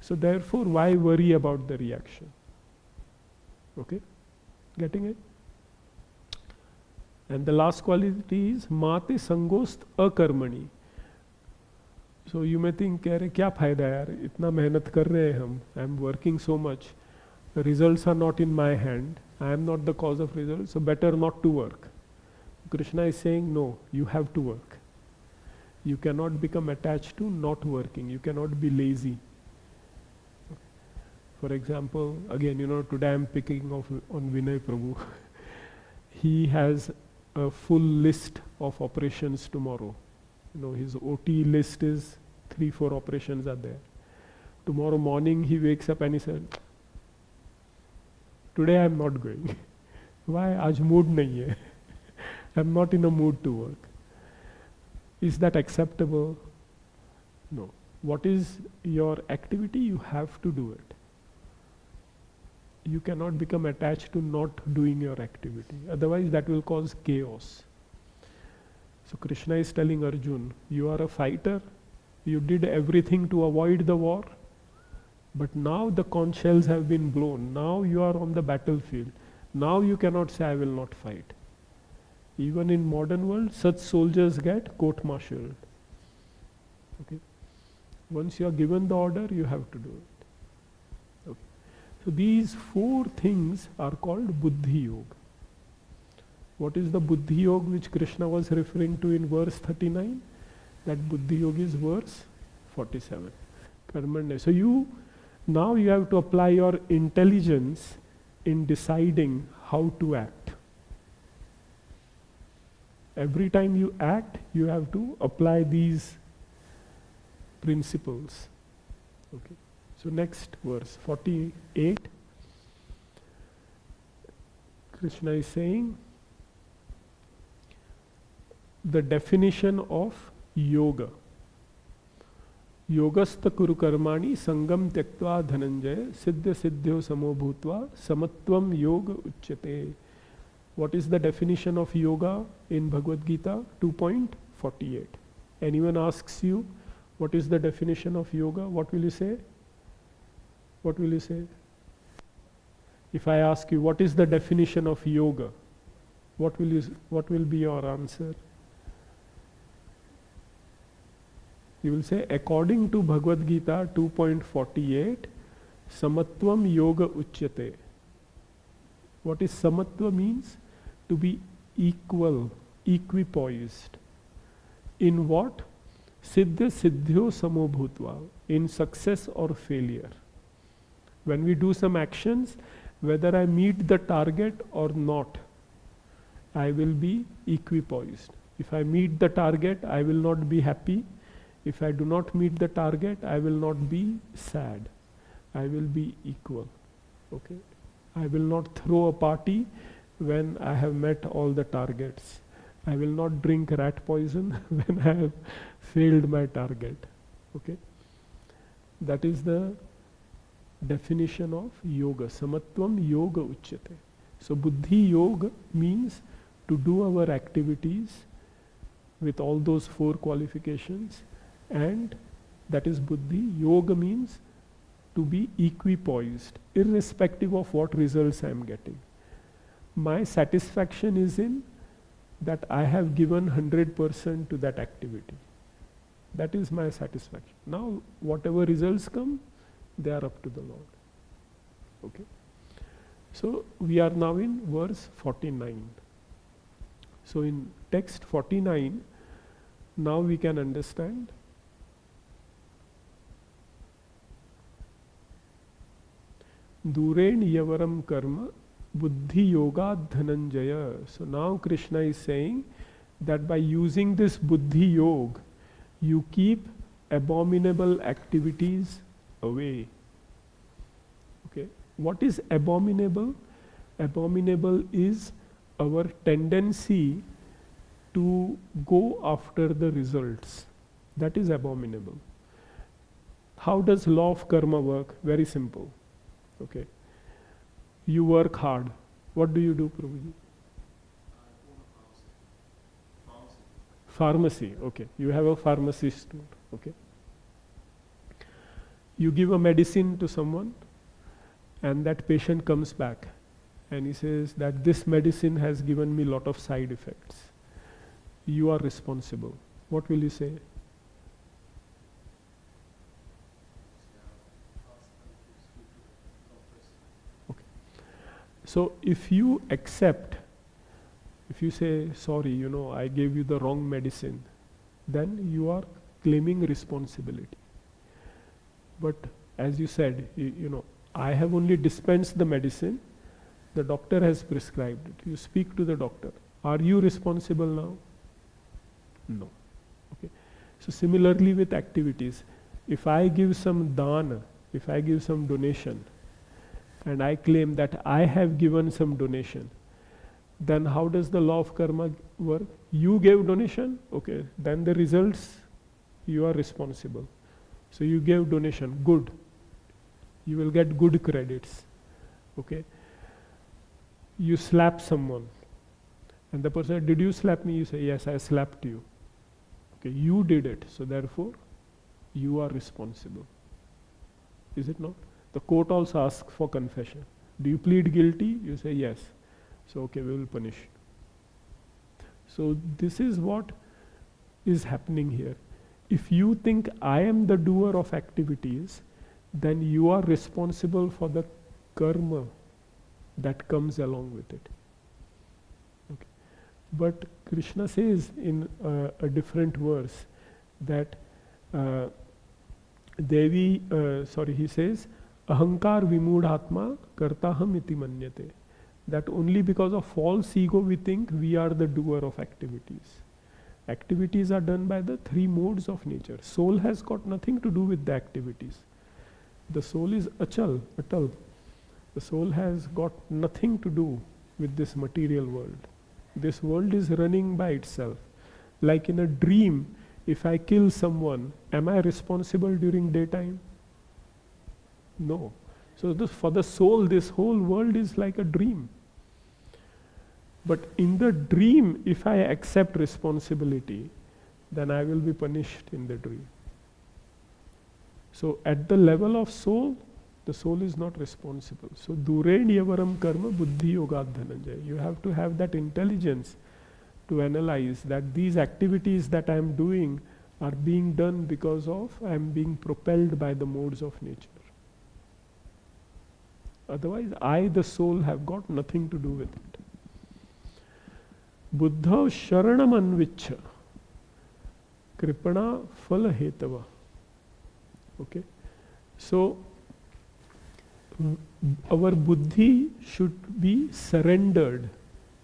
So therefore, why worry about the reaction? Okay? Getting it? And the last quality is Mate Sangost Akarmani. So you may think, kya fayda yaar? Itna mehnat kar rahe hain hum. I am working so much. The results are not in my hand. I am not the cause of results, so better not to work. Krishna is saying, no, you have to work. You cannot become attached to not working. You cannot be lazy. For example, again, today I am picking on Vinay Prabhu. He has a full list of operations tomorrow. His OT list is 3-4 operations are there. Tomorrow morning he wakes up and he said, today I am not going. Why? Aaj mood nahi hai. I am not in a mood to work. Is that acceptable? No. What is your activity? You have to do it. You cannot become attached to not doing your activity. Otherwise that will cause chaos. So Krishna is telling Arjun, you are a fighter. You did everything to avoid the war. But now the conch shells have been blown. Now you are on the battlefield. Now you cannot say, I will not fight. Even in modern world, such soldiers get court-martialed. Okay. Once you are given the order, you have to do it. Okay. So these 4 things are called Buddhi Yoga. What is the Buddhi Yoga which Krishna was referring to in verse 39? That Buddhi Yoga is verse 47. Karmanya. So now you have to apply your intelligence in deciding how to act. Every time you act, you have to apply these principles. Okay. So next verse, 48. Krishna is saying the definition of yoga. Yogastha kuru karmani sangam tyaktva dhananjaya siddha siddhyo samo bhutva samatvam yoga uchyate. What is the definition of yoga in Bhagavad-Gita? 2.48. Anyone asks you, what is the definition of yoga? What will you say? What will you say? If I ask you, what is the definition of yoga? What will be your answer? You will say, according to Bhagavad-Gita 2.48, Samatvam Yoga Uchyate. What is Samatva means? To be equal, equipoised. In what? Siddha Siddhyo Samobhutva. In success or failure. When we do some actions, whether I meet the target or not, I will be equipoised. If I meet the target, I will not be happy. If I do not meet the target, I will not be sad. I will be equal. Okay? I will not throw a party when I have met all the targets. I will not drink rat poison when I have failed my target. Okay? That is the definition of yoga. Samatvam yoga uchyate. So buddhi yoga means to do our activities with all those 4 qualifications, and that is buddhi. Yoga means to be equipoised, irrespective of what results I am getting. My satisfaction is in that I have given 100% to that activity. That is my satisfaction. Now, whatever results come, they are up to the Lord. Okay. So, we are now in verse 49. So, in text 49, now we can understand Duren Yavaram Karma Buddhi Yoga Dhananjaya. So now Krishna is saying that by using this Buddhi Yoga, you keep abominable activities away. Okay. What is abominable? Abominable is our tendency to go after the results. That is abominable. How does law of karma work? Very simple. Okay. You work hard. What do you do, Prabhuji? Pharmacy. Okay. You have a pharmacy store. Okay. You give a medicine to someone and that patient comes back and he says that this medicine has given me a lot of side effects. You are responsible. What will you say? So if you accept, if you say, sorry, I gave you the wrong medicine, then you are claiming responsibility. But as you said, I have only dispensed the medicine, the doctor has prescribed it. You speak to the doctor. Are you responsible now? No. Okay. So similarly with activities, if I give some dana, if I give some donation, and I claim that I have given some donation, then how does the law of karma work? You gave donation, okay, then the results, you are responsible. So you gave donation, good. You will get good credits, okay. You slap someone, and the person, did you slap me? You say, yes, I slapped you. Okay, you did it, so therefore, you are responsible. Is it not? The court also asks for confession. Do you plead guilty? You say yes. So okay, we will punish. So this is what is happening here. If you think I am the doer of activities, then you are responsible for the karma that comes along with it. Okay. But Krishna says in a different verse that he says, Ahankar vimudhatma kartaham iti manyate. That only because of false ego we think we are the doer of activities. Activities are done by the 3 modes of nature. Soul has got nothing to do with the activities. The soul is atal. The soul has got nothing to do with this material world. This world is running by itself. Like in a dream, if I kill someone, am I responsible during daytime? No. So for the soul, this whole world is like a dream. But in the dream, if I accept responsibility, then I will be punished in the dream. So at the level of soul, the soul is not responsible. So duren yavaram karma buddhi yoga dhananjaya. You have to have that intelligence to analyze that these activities that I am doing are being done because of I am being propelled by the modes of nature. Otherwise, I, the soul, have got nothing to do with it. Buddha sharanam anvichya kripana phala hetava. Okay, so our buddhi should be surrendered.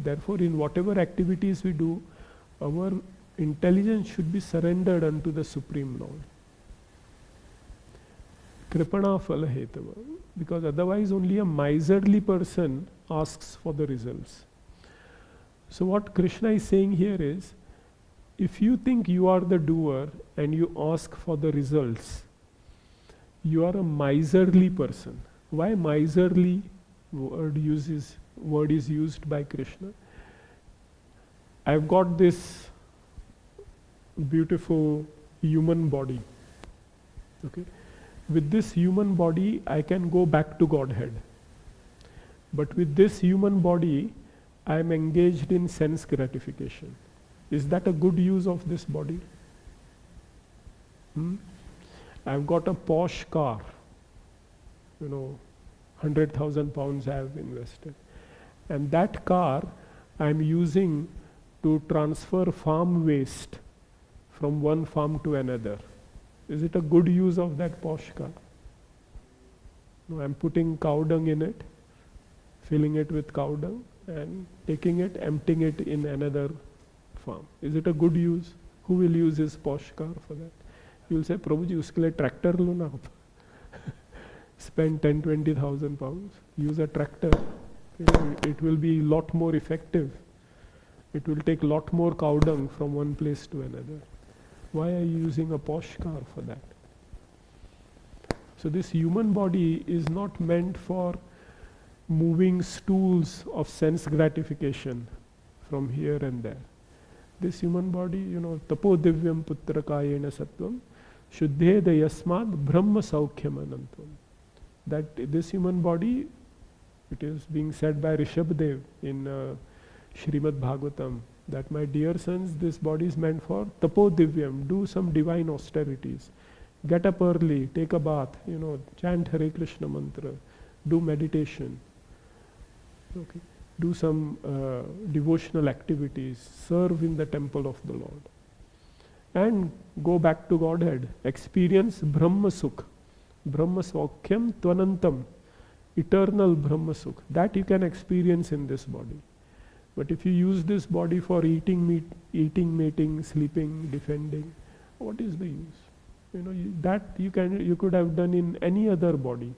Therefore, in whatever activities we do, our intelligence should be surrendered unto the Supreme Lord. Kripana phala hetava. Because otherwise only a miserly person asks for the results. So what Krishna is saying here is, if you think you are the doer and you ask for the results, you are a miserly person. Why miserly word is used by Krishna? I've got this beautiful human body. Okay? With this human body, I can go back to Godhead. But with this human body, I am engaged in sense gratification. Is that a good use of this body? I've got a posh car. 100,000 pounds I have invested. And that car I am using to transfer farm waste from one farm to another. Is it a good use of that posh car? No, I'm putting cow dung in it, filling it with cow dung, and taking it, emptying it in another farm. Is it a good use? Who will use his posh car for that? You will say, Prabhuji, uske liye tractor lo na. Spend 10-20,000 pounds, use a tractor. It will be lot more effective. It will take lot more cow dung from one place to another. Why are you using a posh car for that? So this human body is not meant for moving stools of sense gratification from here and there. This human body, tapo divyam putra kayena sattvam shuddheda yasmad brahma saukhyam anantam. That this human body, it is being said by Rishabhdev in Srimad Bhagavatam, that my dear sons, this body is meant for tapo divyam, do some divine austerities. Get up early, take a bath, chant Hare Krishna mantra, do meditation. Okay. Do some devotional activities, serve in the temple of the Lord. And go back to Godhead, experience Brahma Sukh, Brahma Saukhyam Tvanantam, eternal Brahma Sukh. That you can experience in this body. But if you use this body for eating, mating, sleeping, defending, what is the use? That you could have done in any other body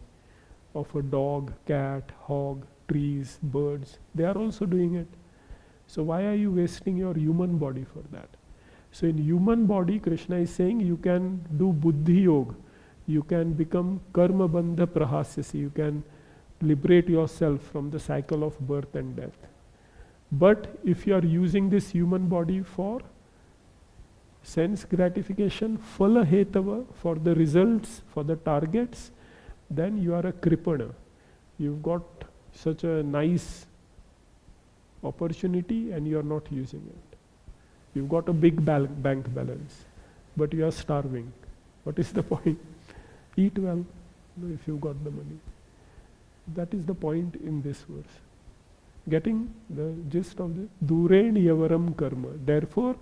of a dog, cat, hog, trees, birds. They are also doing it. So why are you wasting your human body for that? So in human body, Krishna is saying you can do buddhi yoga. You can become karma bandha prahasyasi. You can liberate yourself from the cycle of birth and death. But if you are using this human body for sense gratification, phala hetava, for the results, for the targets, then you are a kripana. You've got such a nice opportunity and you are not using it. You've got a big bank balance, but you are starving. What is the point? Eat well if you've got the money. That is the point in this verse. Getting the gist of this? Duren yavaram karma. Therefore,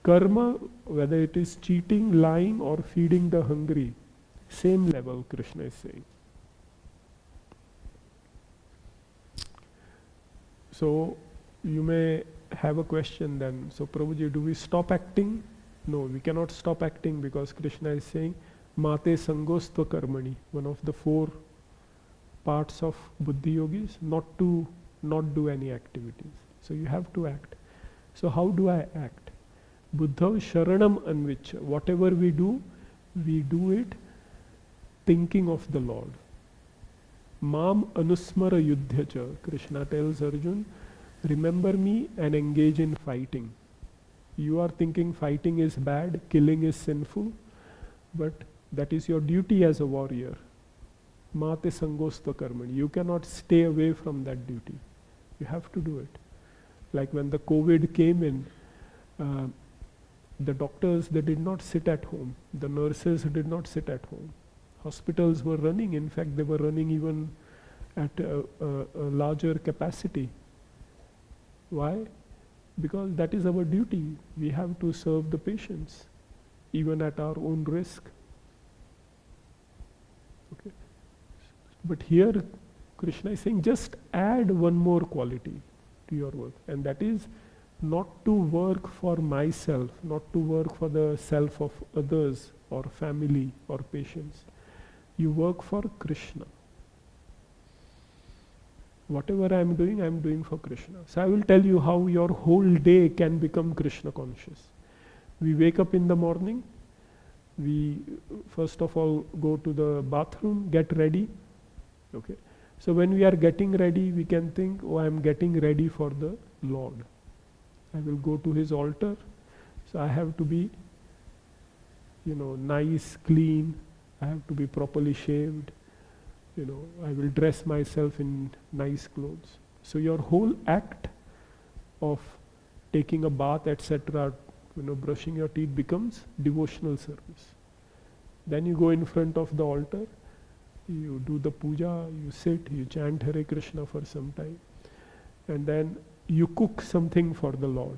karma, whether it is cheating, lying or feeding the hungry, same level, Krishna is saying. So, you may have a question then. So, Prabhuji, do we stop acting? No, we cannot stop acting because Krishna is saying, Mate sangostva karmani, one of the 4 parts of buddhi yogis, not do any activities. So, you have to act. So, how do I act? Buddha sharanam anvichya. Whatever we do it thinking of the Lord. Mam anusmara yudhyacha. Krishna tells Arjun, remember me and engage in fighting. You are thinking fighting is bad, killing is sinful, but that is your duty as a warrior. Mate sangostva karmani. You cannot stay away from that duty. You have to do it. Like when the COVID came in, The doctors, they did not sit at home. The nurses did not sit at home. Hospitals were running. In fact, they were running even at a larger capacity. Why? Because that is our duty. We have to serve the patients, even at our own risk. Okay. But here, Krishna is saying, just add one more quality to your work, and that is not to work for myself, not to work for the self of others or family or patients. You work for Krishna. Whatever I am doing for Krishna. So I will tell you how your whole day can become Krishna conscious. We wake up in the morning, we first of all go to the bathroom, get ready. Okay. So when we are getting ready, we can think, oh, I am getting ready for the Lord. I will go to his altar. So I have to be, nice, clean. I have to be properly shaved. I will dress myself in nice clothes. So your whole act of taking a bath, etc., brushing your teeth becomes devotional service. Then you go in front of the altar, you do the puja, you sit, you chant Hare Krishna for some time, and then you cook something for the Lord.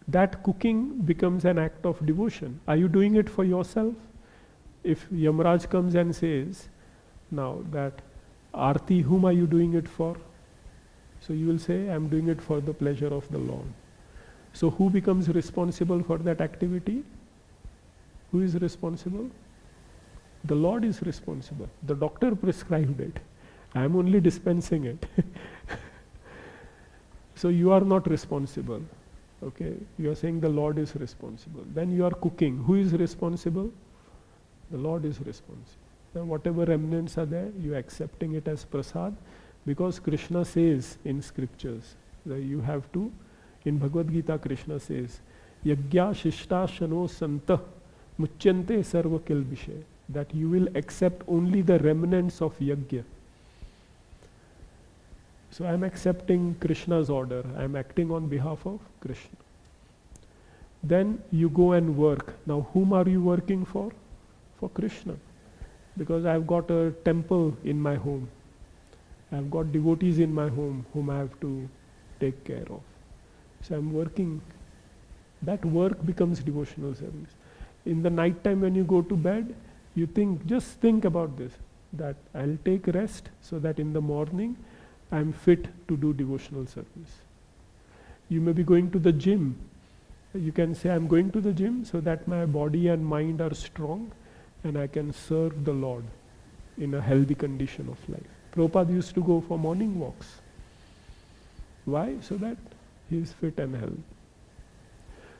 That cooking becomes an act of devotion. Are you doing it for yourself? If Yamraj comes and says, now that Aarti, whom are you doing it for? So you will say, I am doing it for the pleasure of the Lord. So who becomes responsible for that activity? Who is responsible? The Lord is responsible. The doctor prescribed it. I am only dispensing it. So you are not responsible. Okay, you are saying the Lord is responsible. Then you are cooking. Who is responsible? The Lord is responsible. Then whatever remnants are there, you are accepting it as prasad, because Krishna says in scriptures that you have to, in Bhagavad-Gita Krishna says, Yagya Shishta Shano Santa Muchyante Sarva Kilbishe, that you will accept only the remnants of Yagya. So I am accepting Krishna's order. I am acting on behalf of Krishna. Then you go and work. Now whom are you working for? For Krishna. Because I have got a temple in my home. I have got devotees in my home whom I have to take care of. So I am working. That work becomes devotional service. In the night time when you go to bed, you think, just think about this, that I'll take rest so that in the morning I am fit to do devotional service. You may be going to the gym. You can say, I'm going to the gym so that my body and mind are strong and I can serve the Lord in a healthy condition of life. Prabhupada used to go for morning walks. Why? So that he is fit and healthy.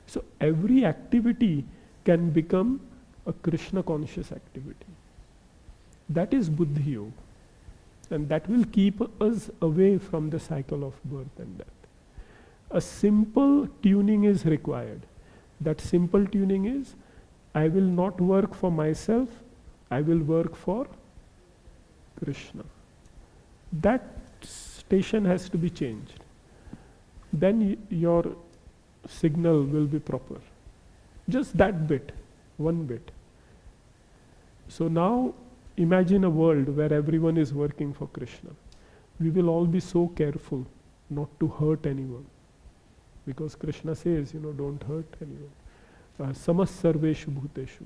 So every activity can become a Krishna conscious activity. That is Buddhi Yoga. And that will keep us away from the cycle of birth and death. A simple tuning is required. That simple tuning is, I will not work for myself, I will work for Krishna. That station has to be changed. Then your signal will be proper. Just that bit, one bit. So now imagine a world where everyone is working for Krishna. We will all be so careful not to hurt anyone. Because Krishna says, don't hurt anyone. Samas sarveshu bhuteshu.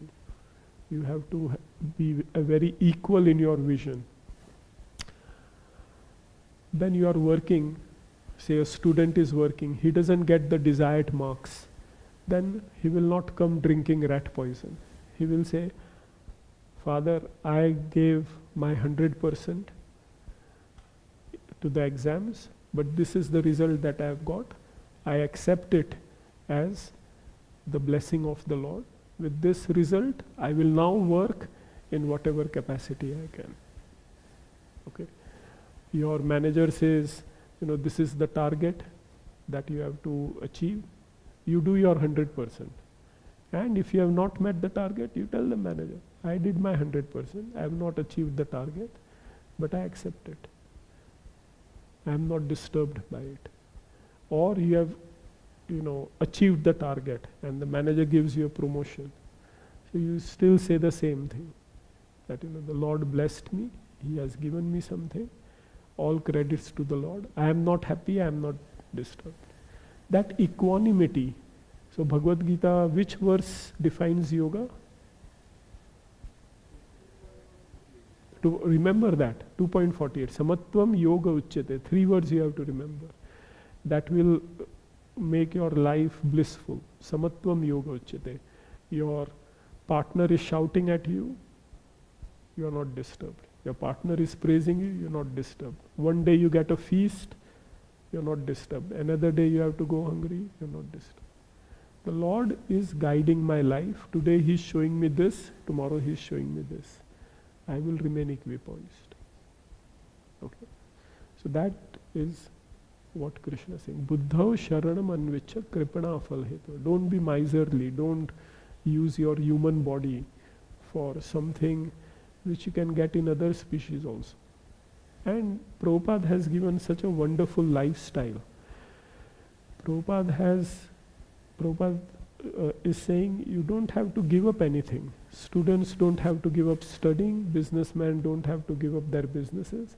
You have to be very equal in your vision. Then you are working, say a student is working, he doesn't get the desired marks. Then he will not come drinking rat poison. He will say, Father, I gave my 100% to the exams, but this is the result that I have got. I accept it as the blessing of the Lord. With this result, I will now work in whatever capacity I can. Okay. Your manager says, this is the target that you have to achieve. You do your 100%. And if you have not met the target, you tell the manager, I did my 100%. I have not achieved the target, but I accept it. I am not disturbed by it. Or you have, achieved the target and the manager gives you a promotion. So you still say the same thing, that the Lord blessed me, He has given me something, all credits to the Lord. I am not happy, I am not disturbed. That equanimity. So Bhagavad-Gita, which verse defines yoga? To remember that, 2.48, Samatvam Yoga Uchyate. 3 words you have to remember. That will make your life blissful. Samatvam Yoga Uchyate. Your partner is shouting at you, you are not disturbed. Your partner is praising you, you are not disturbed. One day you get a feast, you are not disturbed. Another day you have to go hungry, you are not disturbed. The Lord is guiding my life. Today He is showing me this, tomorrow He is showing me this. I will remain equipoised. Okay. So that is what Krishna is saying. Buddhau sharanam anvicha kripana afalhetu. Don't be miserly. Don't use your human body for something which you can get in other species also. And Prabhupada has given such a wonderful lifestyle. Prabhupada is saying you don't have to give up anything. Students don't have to give up studying. Businessmen don't have to give up their businesses.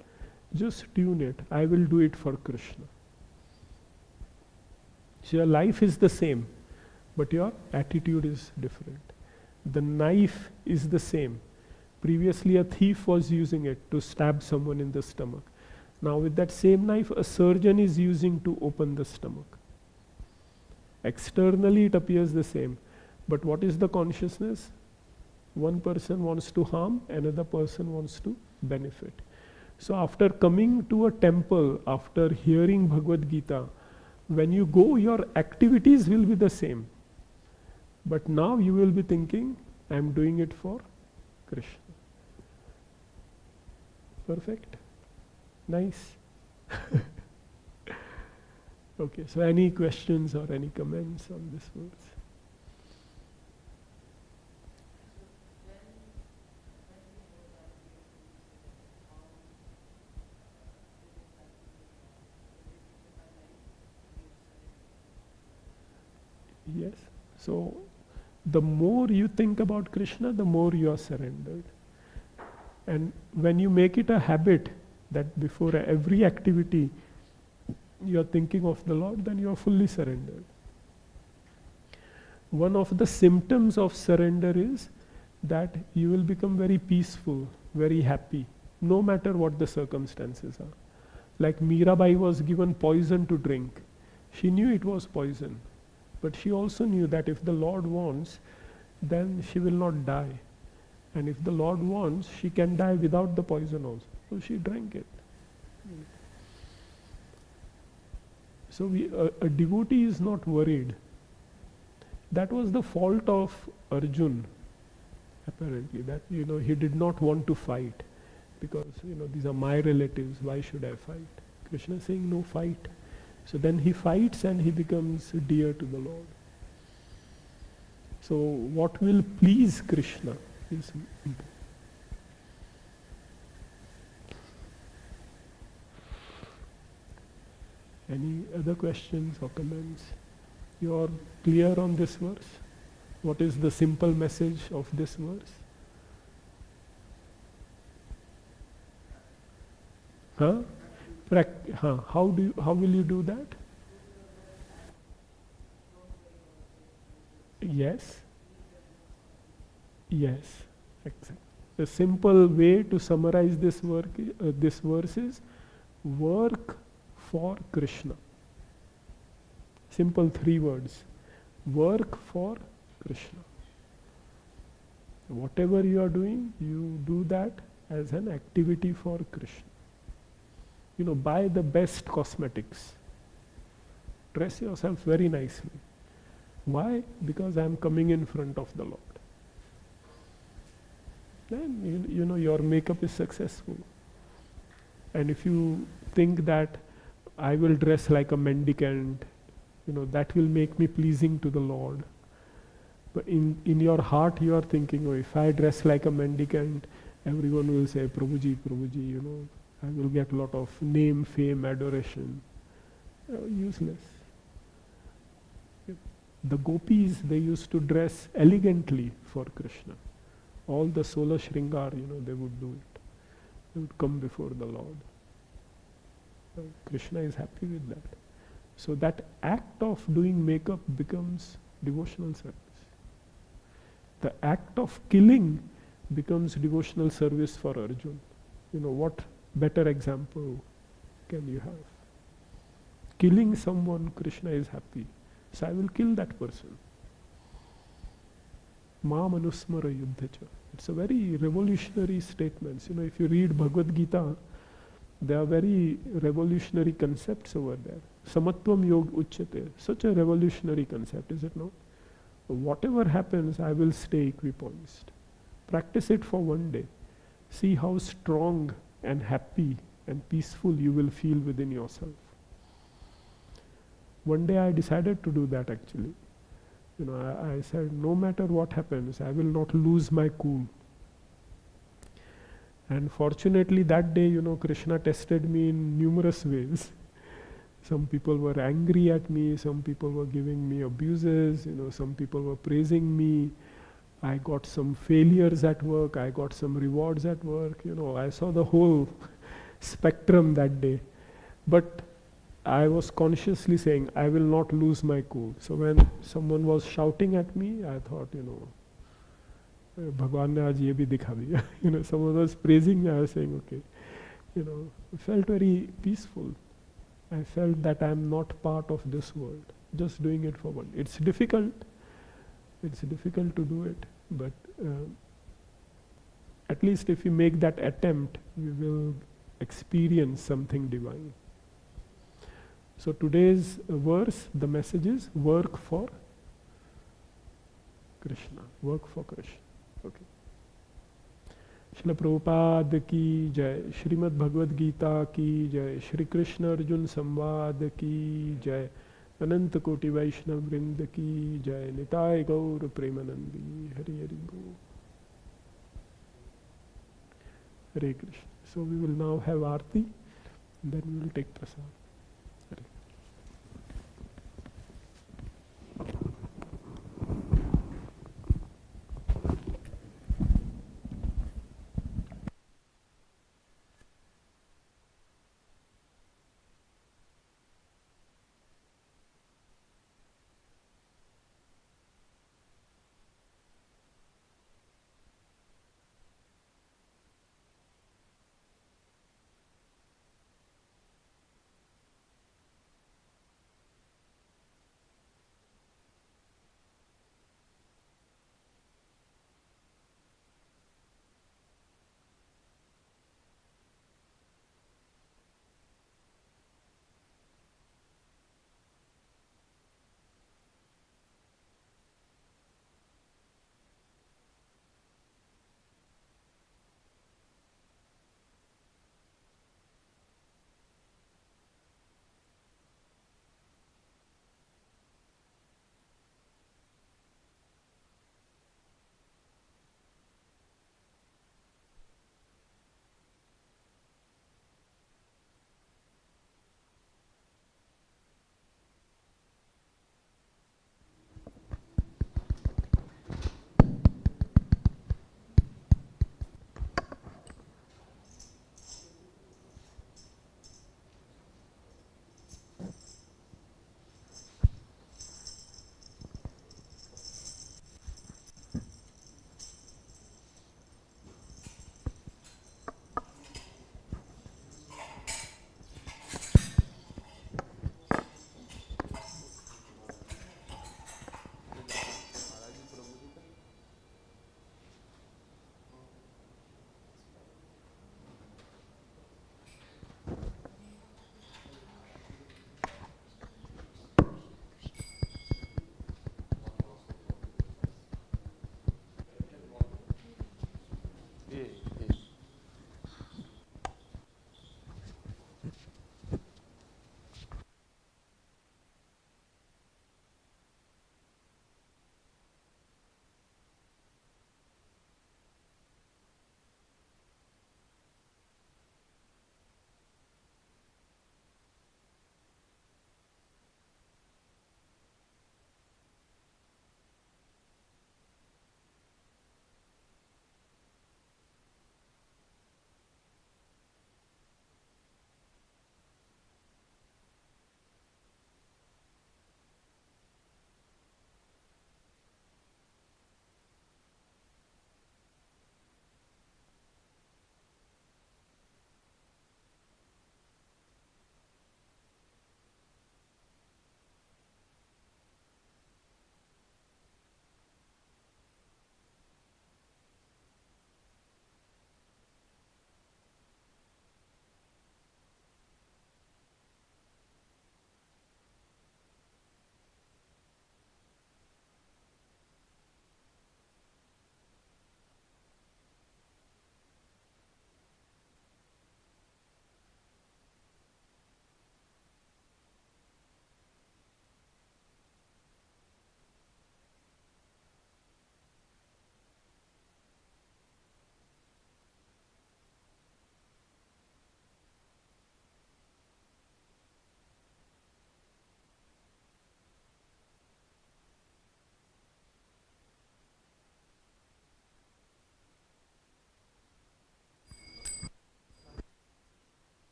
Just tune it. I will do it for Krishna. So your life is the same, but your attitude is different. The knife is the same. Previously a thief was using it to stab someone in the stomach. Now with that same knife, a surgeon is using to open the stomach. Externally it appears the same, but what is the consciousness? One person wants to harm, another person wants to benefit. So after coming to a temple, after hearing Bhagavad-Gita, when you go, your activities will be the same. But now you will be thinking, I am doing it for Krishna. Perfect? Nice. Okay, so any questions or any comments on this verse? Yes. So the more you think about Krishna, the more you are surrendered. And when you make it a habit that before every activity you are thinking of the Lord, then you are fully surrendered. One of the symptoms of surrender is that you will become very peaceful, very happy, no matter what the circumstances are. Like Mirabai was given poison to drink. She knew it was poison, but she also knew that if the Lord wants, then she will not die. And if the Lord wants, she can die without the poison also. So she drank it. So a devotee is not worried. That was the fault of Arjun, apparently, that he did not want to fight because these are my relatives, why should I fight? Krishna is saying no, fight. So then he fights and he becomes dear to the Lord. So what will please Krishna is important. Any other questions or comments? You are clear on this verse? What is the simple message of this verse? How will you do that? Yes. Yes. Exactly. The simple way to summarize this verse is work for Krishna. Simple 3 words. Work for Krishna. Whatever you are doing, you do that as an activity for Krishna. Buy the best cosmetics. Dress yourself very nicely. Why? Because I am coming in front of the Lord. Then your makeup is successful. And if you think that I will dress like a mendicant, that will make me pleasing to the Lord. But in your heart you are thinking, if I dress like a mendicant, everyone will say, Prabhuji, Prabhuji, I will get a lot of name, fame, adoration. Useless. The gopis, they used to dress elegantly for Krishna. All the sola shringar, they would do it. They would come before the Lord. Krishna is happy with that. So that act of doing makeup becomes devotional service. The act of killing becomes devotional service for Arjuna. What better example can you have? Killing someone, Krishna is happy. So I will kill that person. Ma manusmara yuddhacha. It's a very revolutionary statement. If you read Bhagavad-Gita, there are very revolutionary concepts over there. Samatvam yog uchyate. Such a revolutionary concept, is it not? Whatever happens, I will stay equipoised. Practice it for one day. See how strong and happy and peaceful you will feel within yourself. One day I decided to do that actually. I said, no matter what happens, I will not lose my cool. And fortunately that day, Krishna tested me in numerous ways. Some people were angry at me, some people were giving me abuses, some people were praising me. I got some failures at work, I got some rewards at work, I saw the whole spectrum that day. But I was consciously saying, I will not lose my cool. So when someone was shouting at me, I thought, Bhagwan ne aaj ye bhi dikha diya. Someone was praising me, I was saying, okay. I felt very peaceful. I felt that I am not part of this world. Just doing it for one. It's difficult. It's difficult to do it. But at least if we make that attempt, we will experience something divine. So today's verse, the message is work for Krishna. Work for Krishna. Okay. Srila Prabhupada ki jai, Srimad Bhagavad-Gita ki jai, Shri Krishna Arjun Samvad ki jai, Ananta Koti Vaishnav Vrinda ki jai, Nitai Gaur Premanandi, Hari Hari Bo. Hare Krishna. So we will now have Aarti, and then we will take prasad.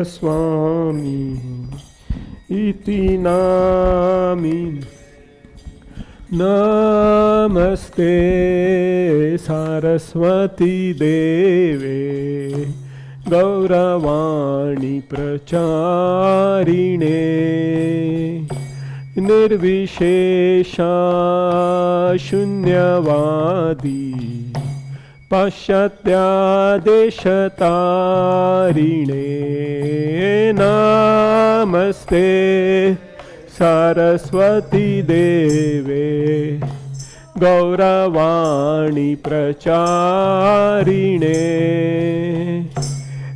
Swami iti nami. Namaste Saraswati Deve Gauravani Pracharine Nirvishesha Shunyavadi Pashatya Deshatarine. Namaste Saraswati Deve Gauravani Pracharine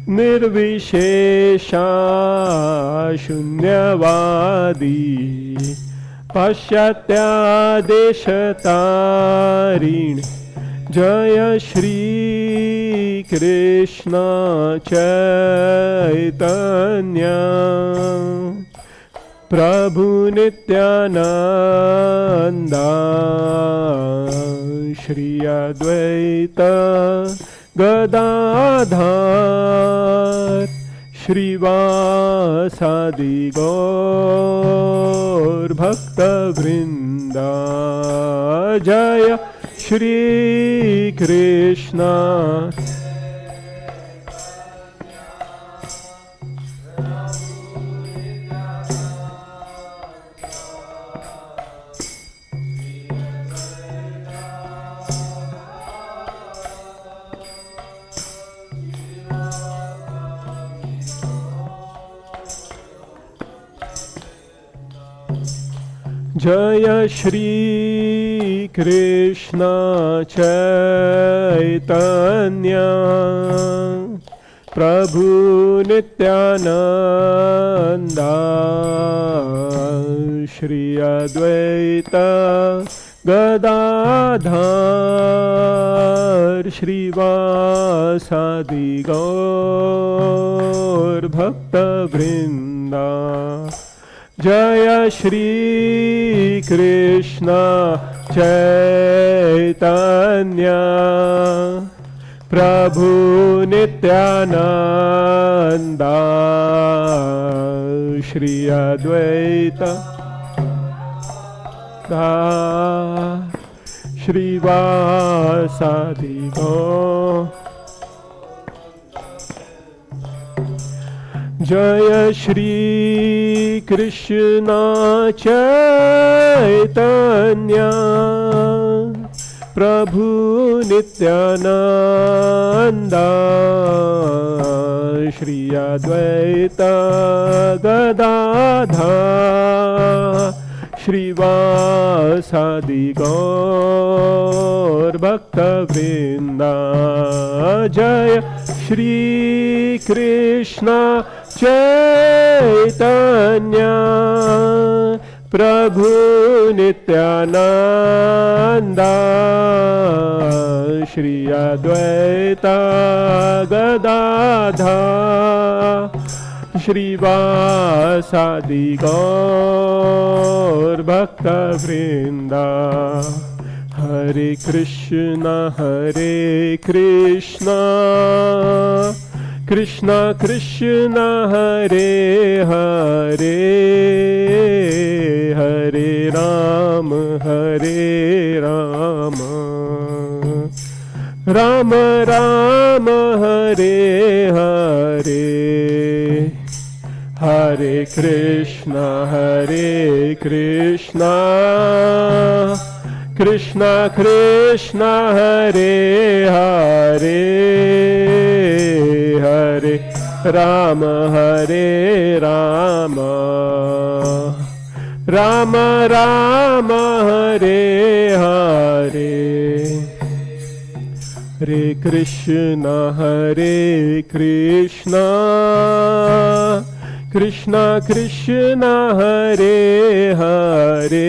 Nirvishesha Shunyavadi Pashatya Deshatarine. Jaya Shri Krishna Chaitanya Prabhu Nityananda Shri Advaita Gadadhar Shri Vasadi Gaur Bhakta Vrinda. Jaya Shri Krishna Jaya Shri Krishna Chaitanya Prabhu Nityananda Shri Advaita Gadadhar Shri Vasadi Gaur Bhakta Vrinda. Jaya Shri Krishna Chaitanya Prabhu Nityananda Shri Advaita Shri Vasadi Gaur. Jaya Shri Krishna Chaitanya Prabhu Nityananda Shri Advaita Gadadhar Shri Vasadi Gaur Bhakta Vrinda. Jaya Shri Krishna Chaitanya Prabhu Nityananda Shri Advaita Gadadhar Shri Vasadi Gaur Bhakta Vrinda. Hare Krishna Hare Krishna Krishna Krishna Hare Hare Hare Ram Hare Ram Ram Ram Hare Hare Hare Krishna Krishna Krishna Hare Hare Hare Ram Hare Ram Ram Ram Hare Hare Hare Krishna Krishna Krishna Hare Hare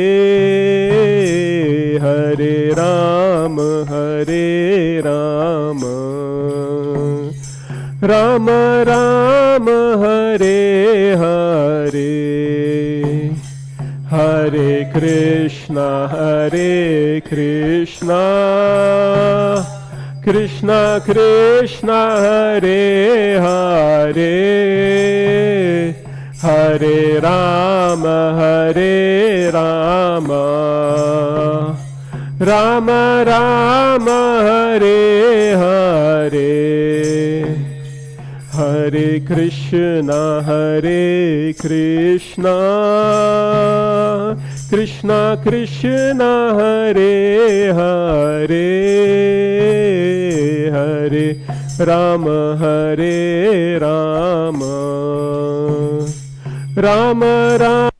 Hare Ram Ram Ram Hare Hare Hare Krishna Krishna Krishna Hare Hare, Hare Rama Hare Rama, Rama Rama Hare Hare, Hare Krishna Krishna Krishna Hare Hare, Hare Rama Hare Rama, Rama Rama.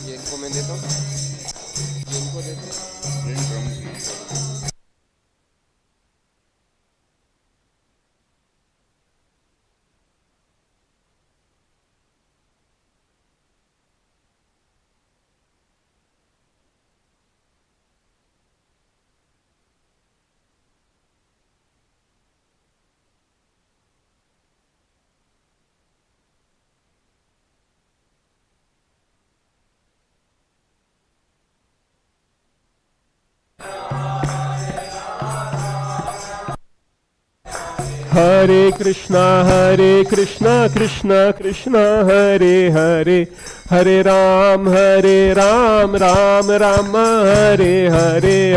ये इनको मैं देता हूँ, ये इनको देता हूँ। Hare Krishna Krishna Krishna Hare Hare, Hare Ram Ram Rama Hare Hare,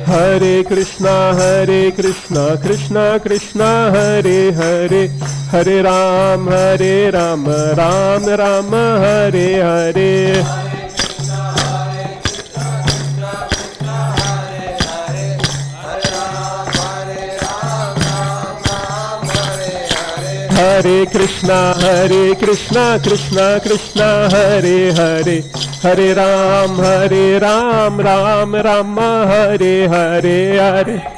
Hare Krishna Hare Krishna Krishna Krishna Hare Hare, Hare Ram Ram Rama Hare Hare. Hare Krishna Krishna Krishna Hare Hare, Hare Ram Ram Rama Hare Hare, Hare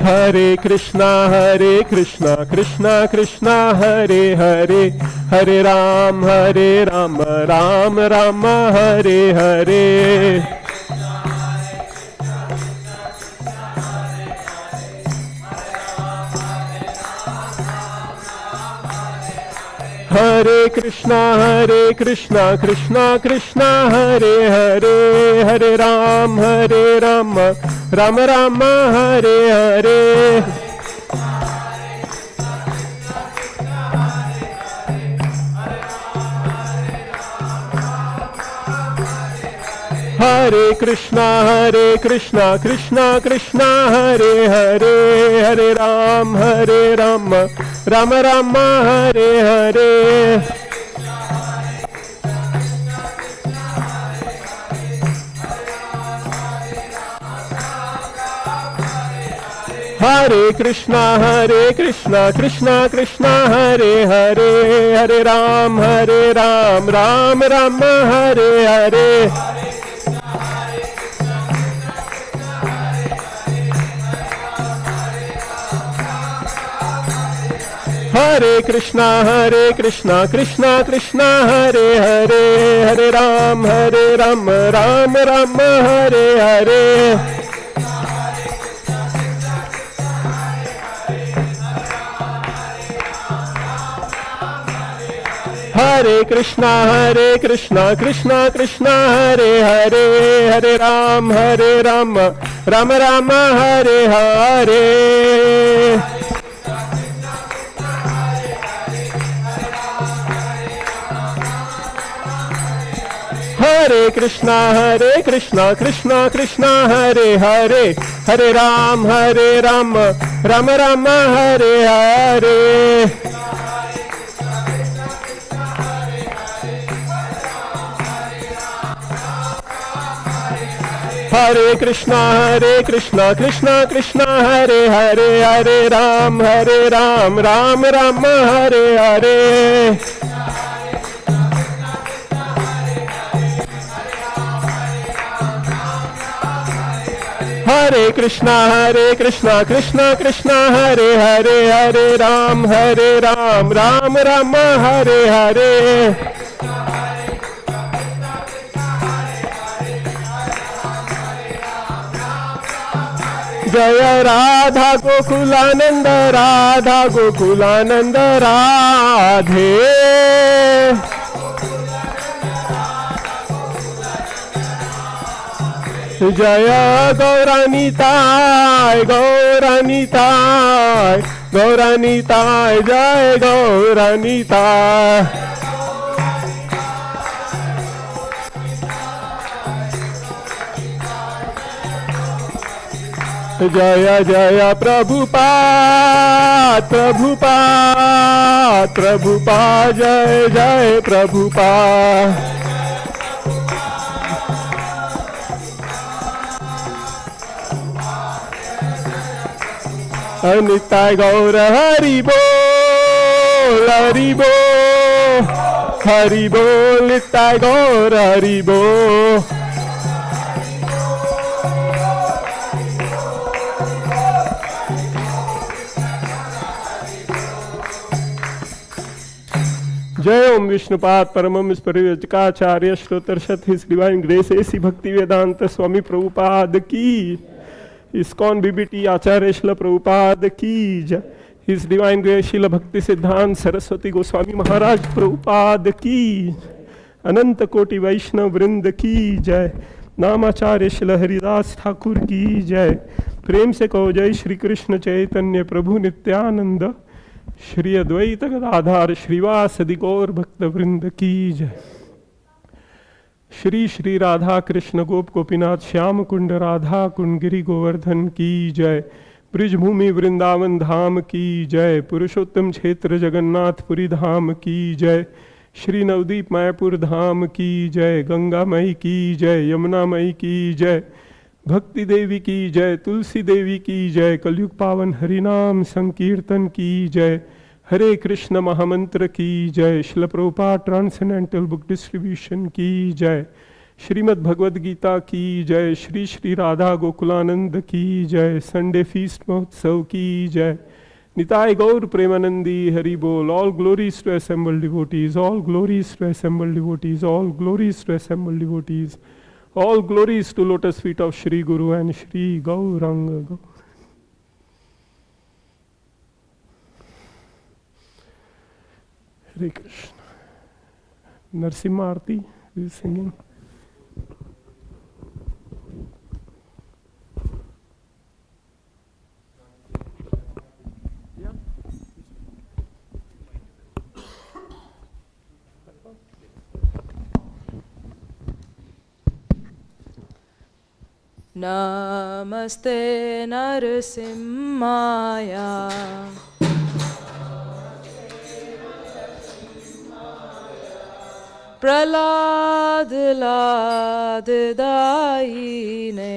Hare Krishna Krishna Krishna Hare Hare, Hare Ram Ram Rama Hare Hare. Hare Krishna Krishna Krishna Hare Hare, Hare Ram Rama Rama Hare Hare. Hare Krishna Krishna Krishna Hare Hare, Hare Ram Rama Rama Hare Hare. Hare Krishna Krishna Krishna Hare Hare, Hare Ram Rama Rama Hare Hare. Hare Krishna Krishna Krishna Hare Hare, Hare Ram Ram Ram Hare Hare. Hare Krishna Krishna Krishna Hare Hare, Hare Ram Ram Ram Hare Hare. Hare Krishna Krishna Krishna Hare Hare, Hare Ram Ram Ram Hare Hare. Hare Krishna Krishna Krishna Hare Hare, Hare Ram Ram Ram Hare Hare. Hare Krishna Krishna Krishna Hare Hare, Hare Ram Ram Ram Hare Hare. Jaya Radha Gokulananda Radha Gokulananda Radhe. Jaya Gauranitai Gauranitai Gauranitai Jaya Gauranitai. Jaya Jaya Prabhupada Prabhupada Prabhupada Jaya Jaya Prabhupada. Nitai Gaura Hari Bol Hari Bol Hari Bol Nitai Gaura Hari Bol. जय ओम विष्णुपाद परमम परिव्रजकाचार्य श्रोतर्षत his divine grace AC Bhaktivedanta स्वामी प्रभुपाद की, ISKCON BBT आचार्य शिल प्रभुपाद की जय, हिज डिवाइन ग्रेस शिल भक्ति सिद्धांत सरस्वती गोस्वामी महाराज प्रभुपाद की, अनंत कोटि वैष्णव वृंद की जय, नामाचार्य शिल हरिदास ठाकुर की जय। प्रेम से कहो जय श्री कृष्ण चैतन्य प्रभु नित्यानंद, श्री अद्वैत गदाधार श्रीवासदि गौर भक्त वृंद की जय। श्री श्री राधा कृष्ण गोप गोपीनाथ श्याम कुंड राधा कुंड गिरि गोवर्धन की जय। ब्रिजभूमि वृंदावन धाम की जय। पुरुषोत्तम क्षेत्र जगन्नाथपुरी धाम की जय। श्री नवदीप मायापुर धाम की जय। गंगा मई की जय। यमुना मई की जय। भक्ति देवी की जय। तुलसी देवी की जय। कलयुग पावन हरिनाम संकीर्तन की जय। हरे कृष्ण महामंत्र की जय। Srila Prabhupada transcendental book distribution की जय। श्रीमद् भगवद गीता की जय। श्री श्री राधा गोकुलानंद की जय। संडे फीस्ट महोत्सव की जय। निताय गौर प्रेमानंदी हरि बोल। All glories to assembled devotees, all glories to assembled devotees, all glories to assembled devotees, all glories to lotus feet of Shri Guru and Shri Gauranga. Hare Krishna. Narsimha Arti is singing. Namaste Narasimhaya Prahlad Laddaine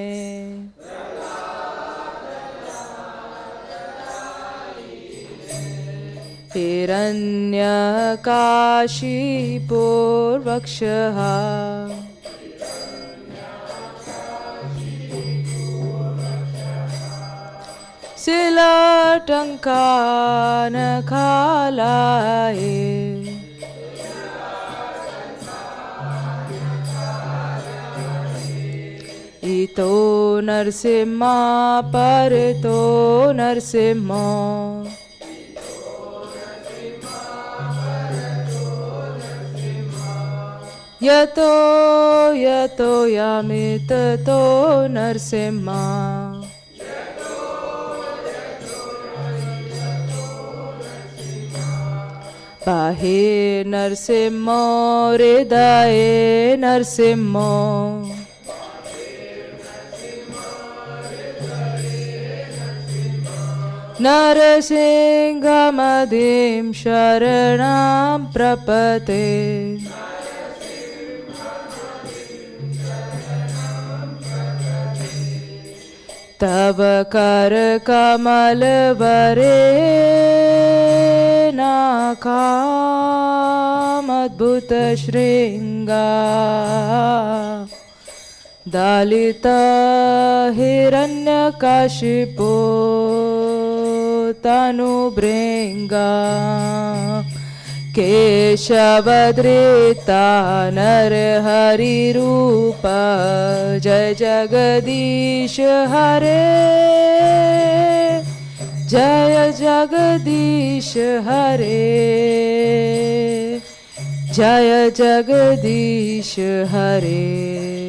Hiranyakashipur Vakshaha Silatankan khalaye Ito Narsimha Parito Narsimha Yato Yato Yamitato Narsimha Pahe Narsimha Hridaye Narsimha Narasinghamadhim Sharanam Prapate Tava Kar Kamal Vare Nakam Adbhuta Shringa Dalita Hiranyakashipu Tanu Bringa Keshavadrita Narhari Rupa Jai Jagadish Hare Jai Jagadish Hare Jai Jagadish Hare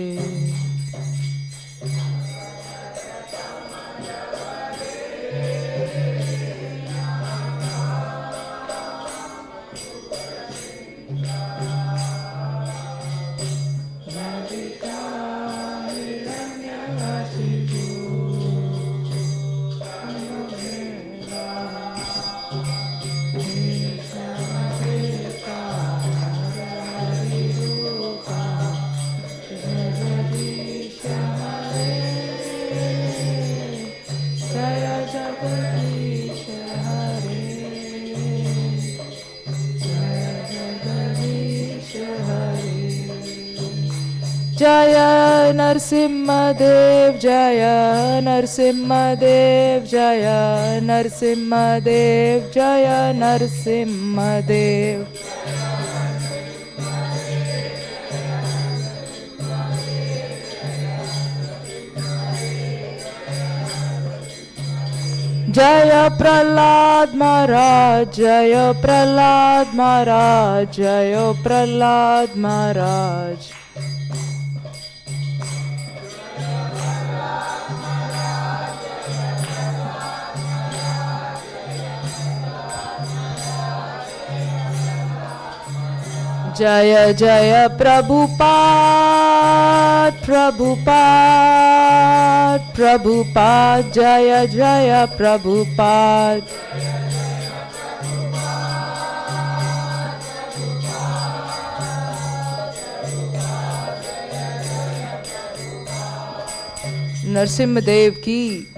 Jaya Narsimha Dev Jaya Narsimha Dev Jaya Narsimha Dev Jaya Narsimha Dev Jaya Prahlad Maharaj Jaya Prahlad Maharaj Jaya Prahlad Maharaj Jaya Jaya Prabhupada Prabhupada Prabhupada Jaya Jaya Prabhupada Narsimha Dev ki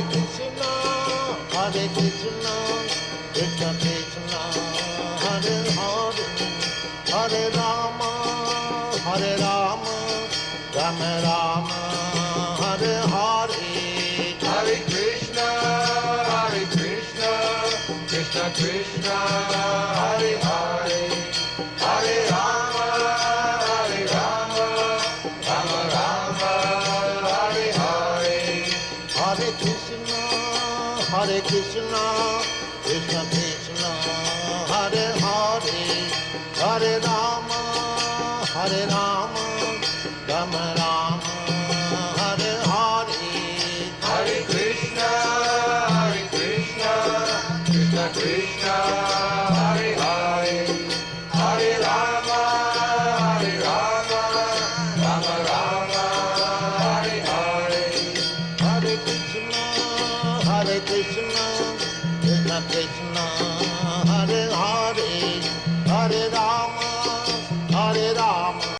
Krishna, Krishna Krishna, Hare Hare, Hare Rama, Rama Rama, Hare Hare. Hare Krishna, Krishna Krishna, Hare Hare, Hare Rama, Rama Rama, Hare Hare. Hare Krishna, Krishna Krishna, Hare Hare, Hare Rama, Rama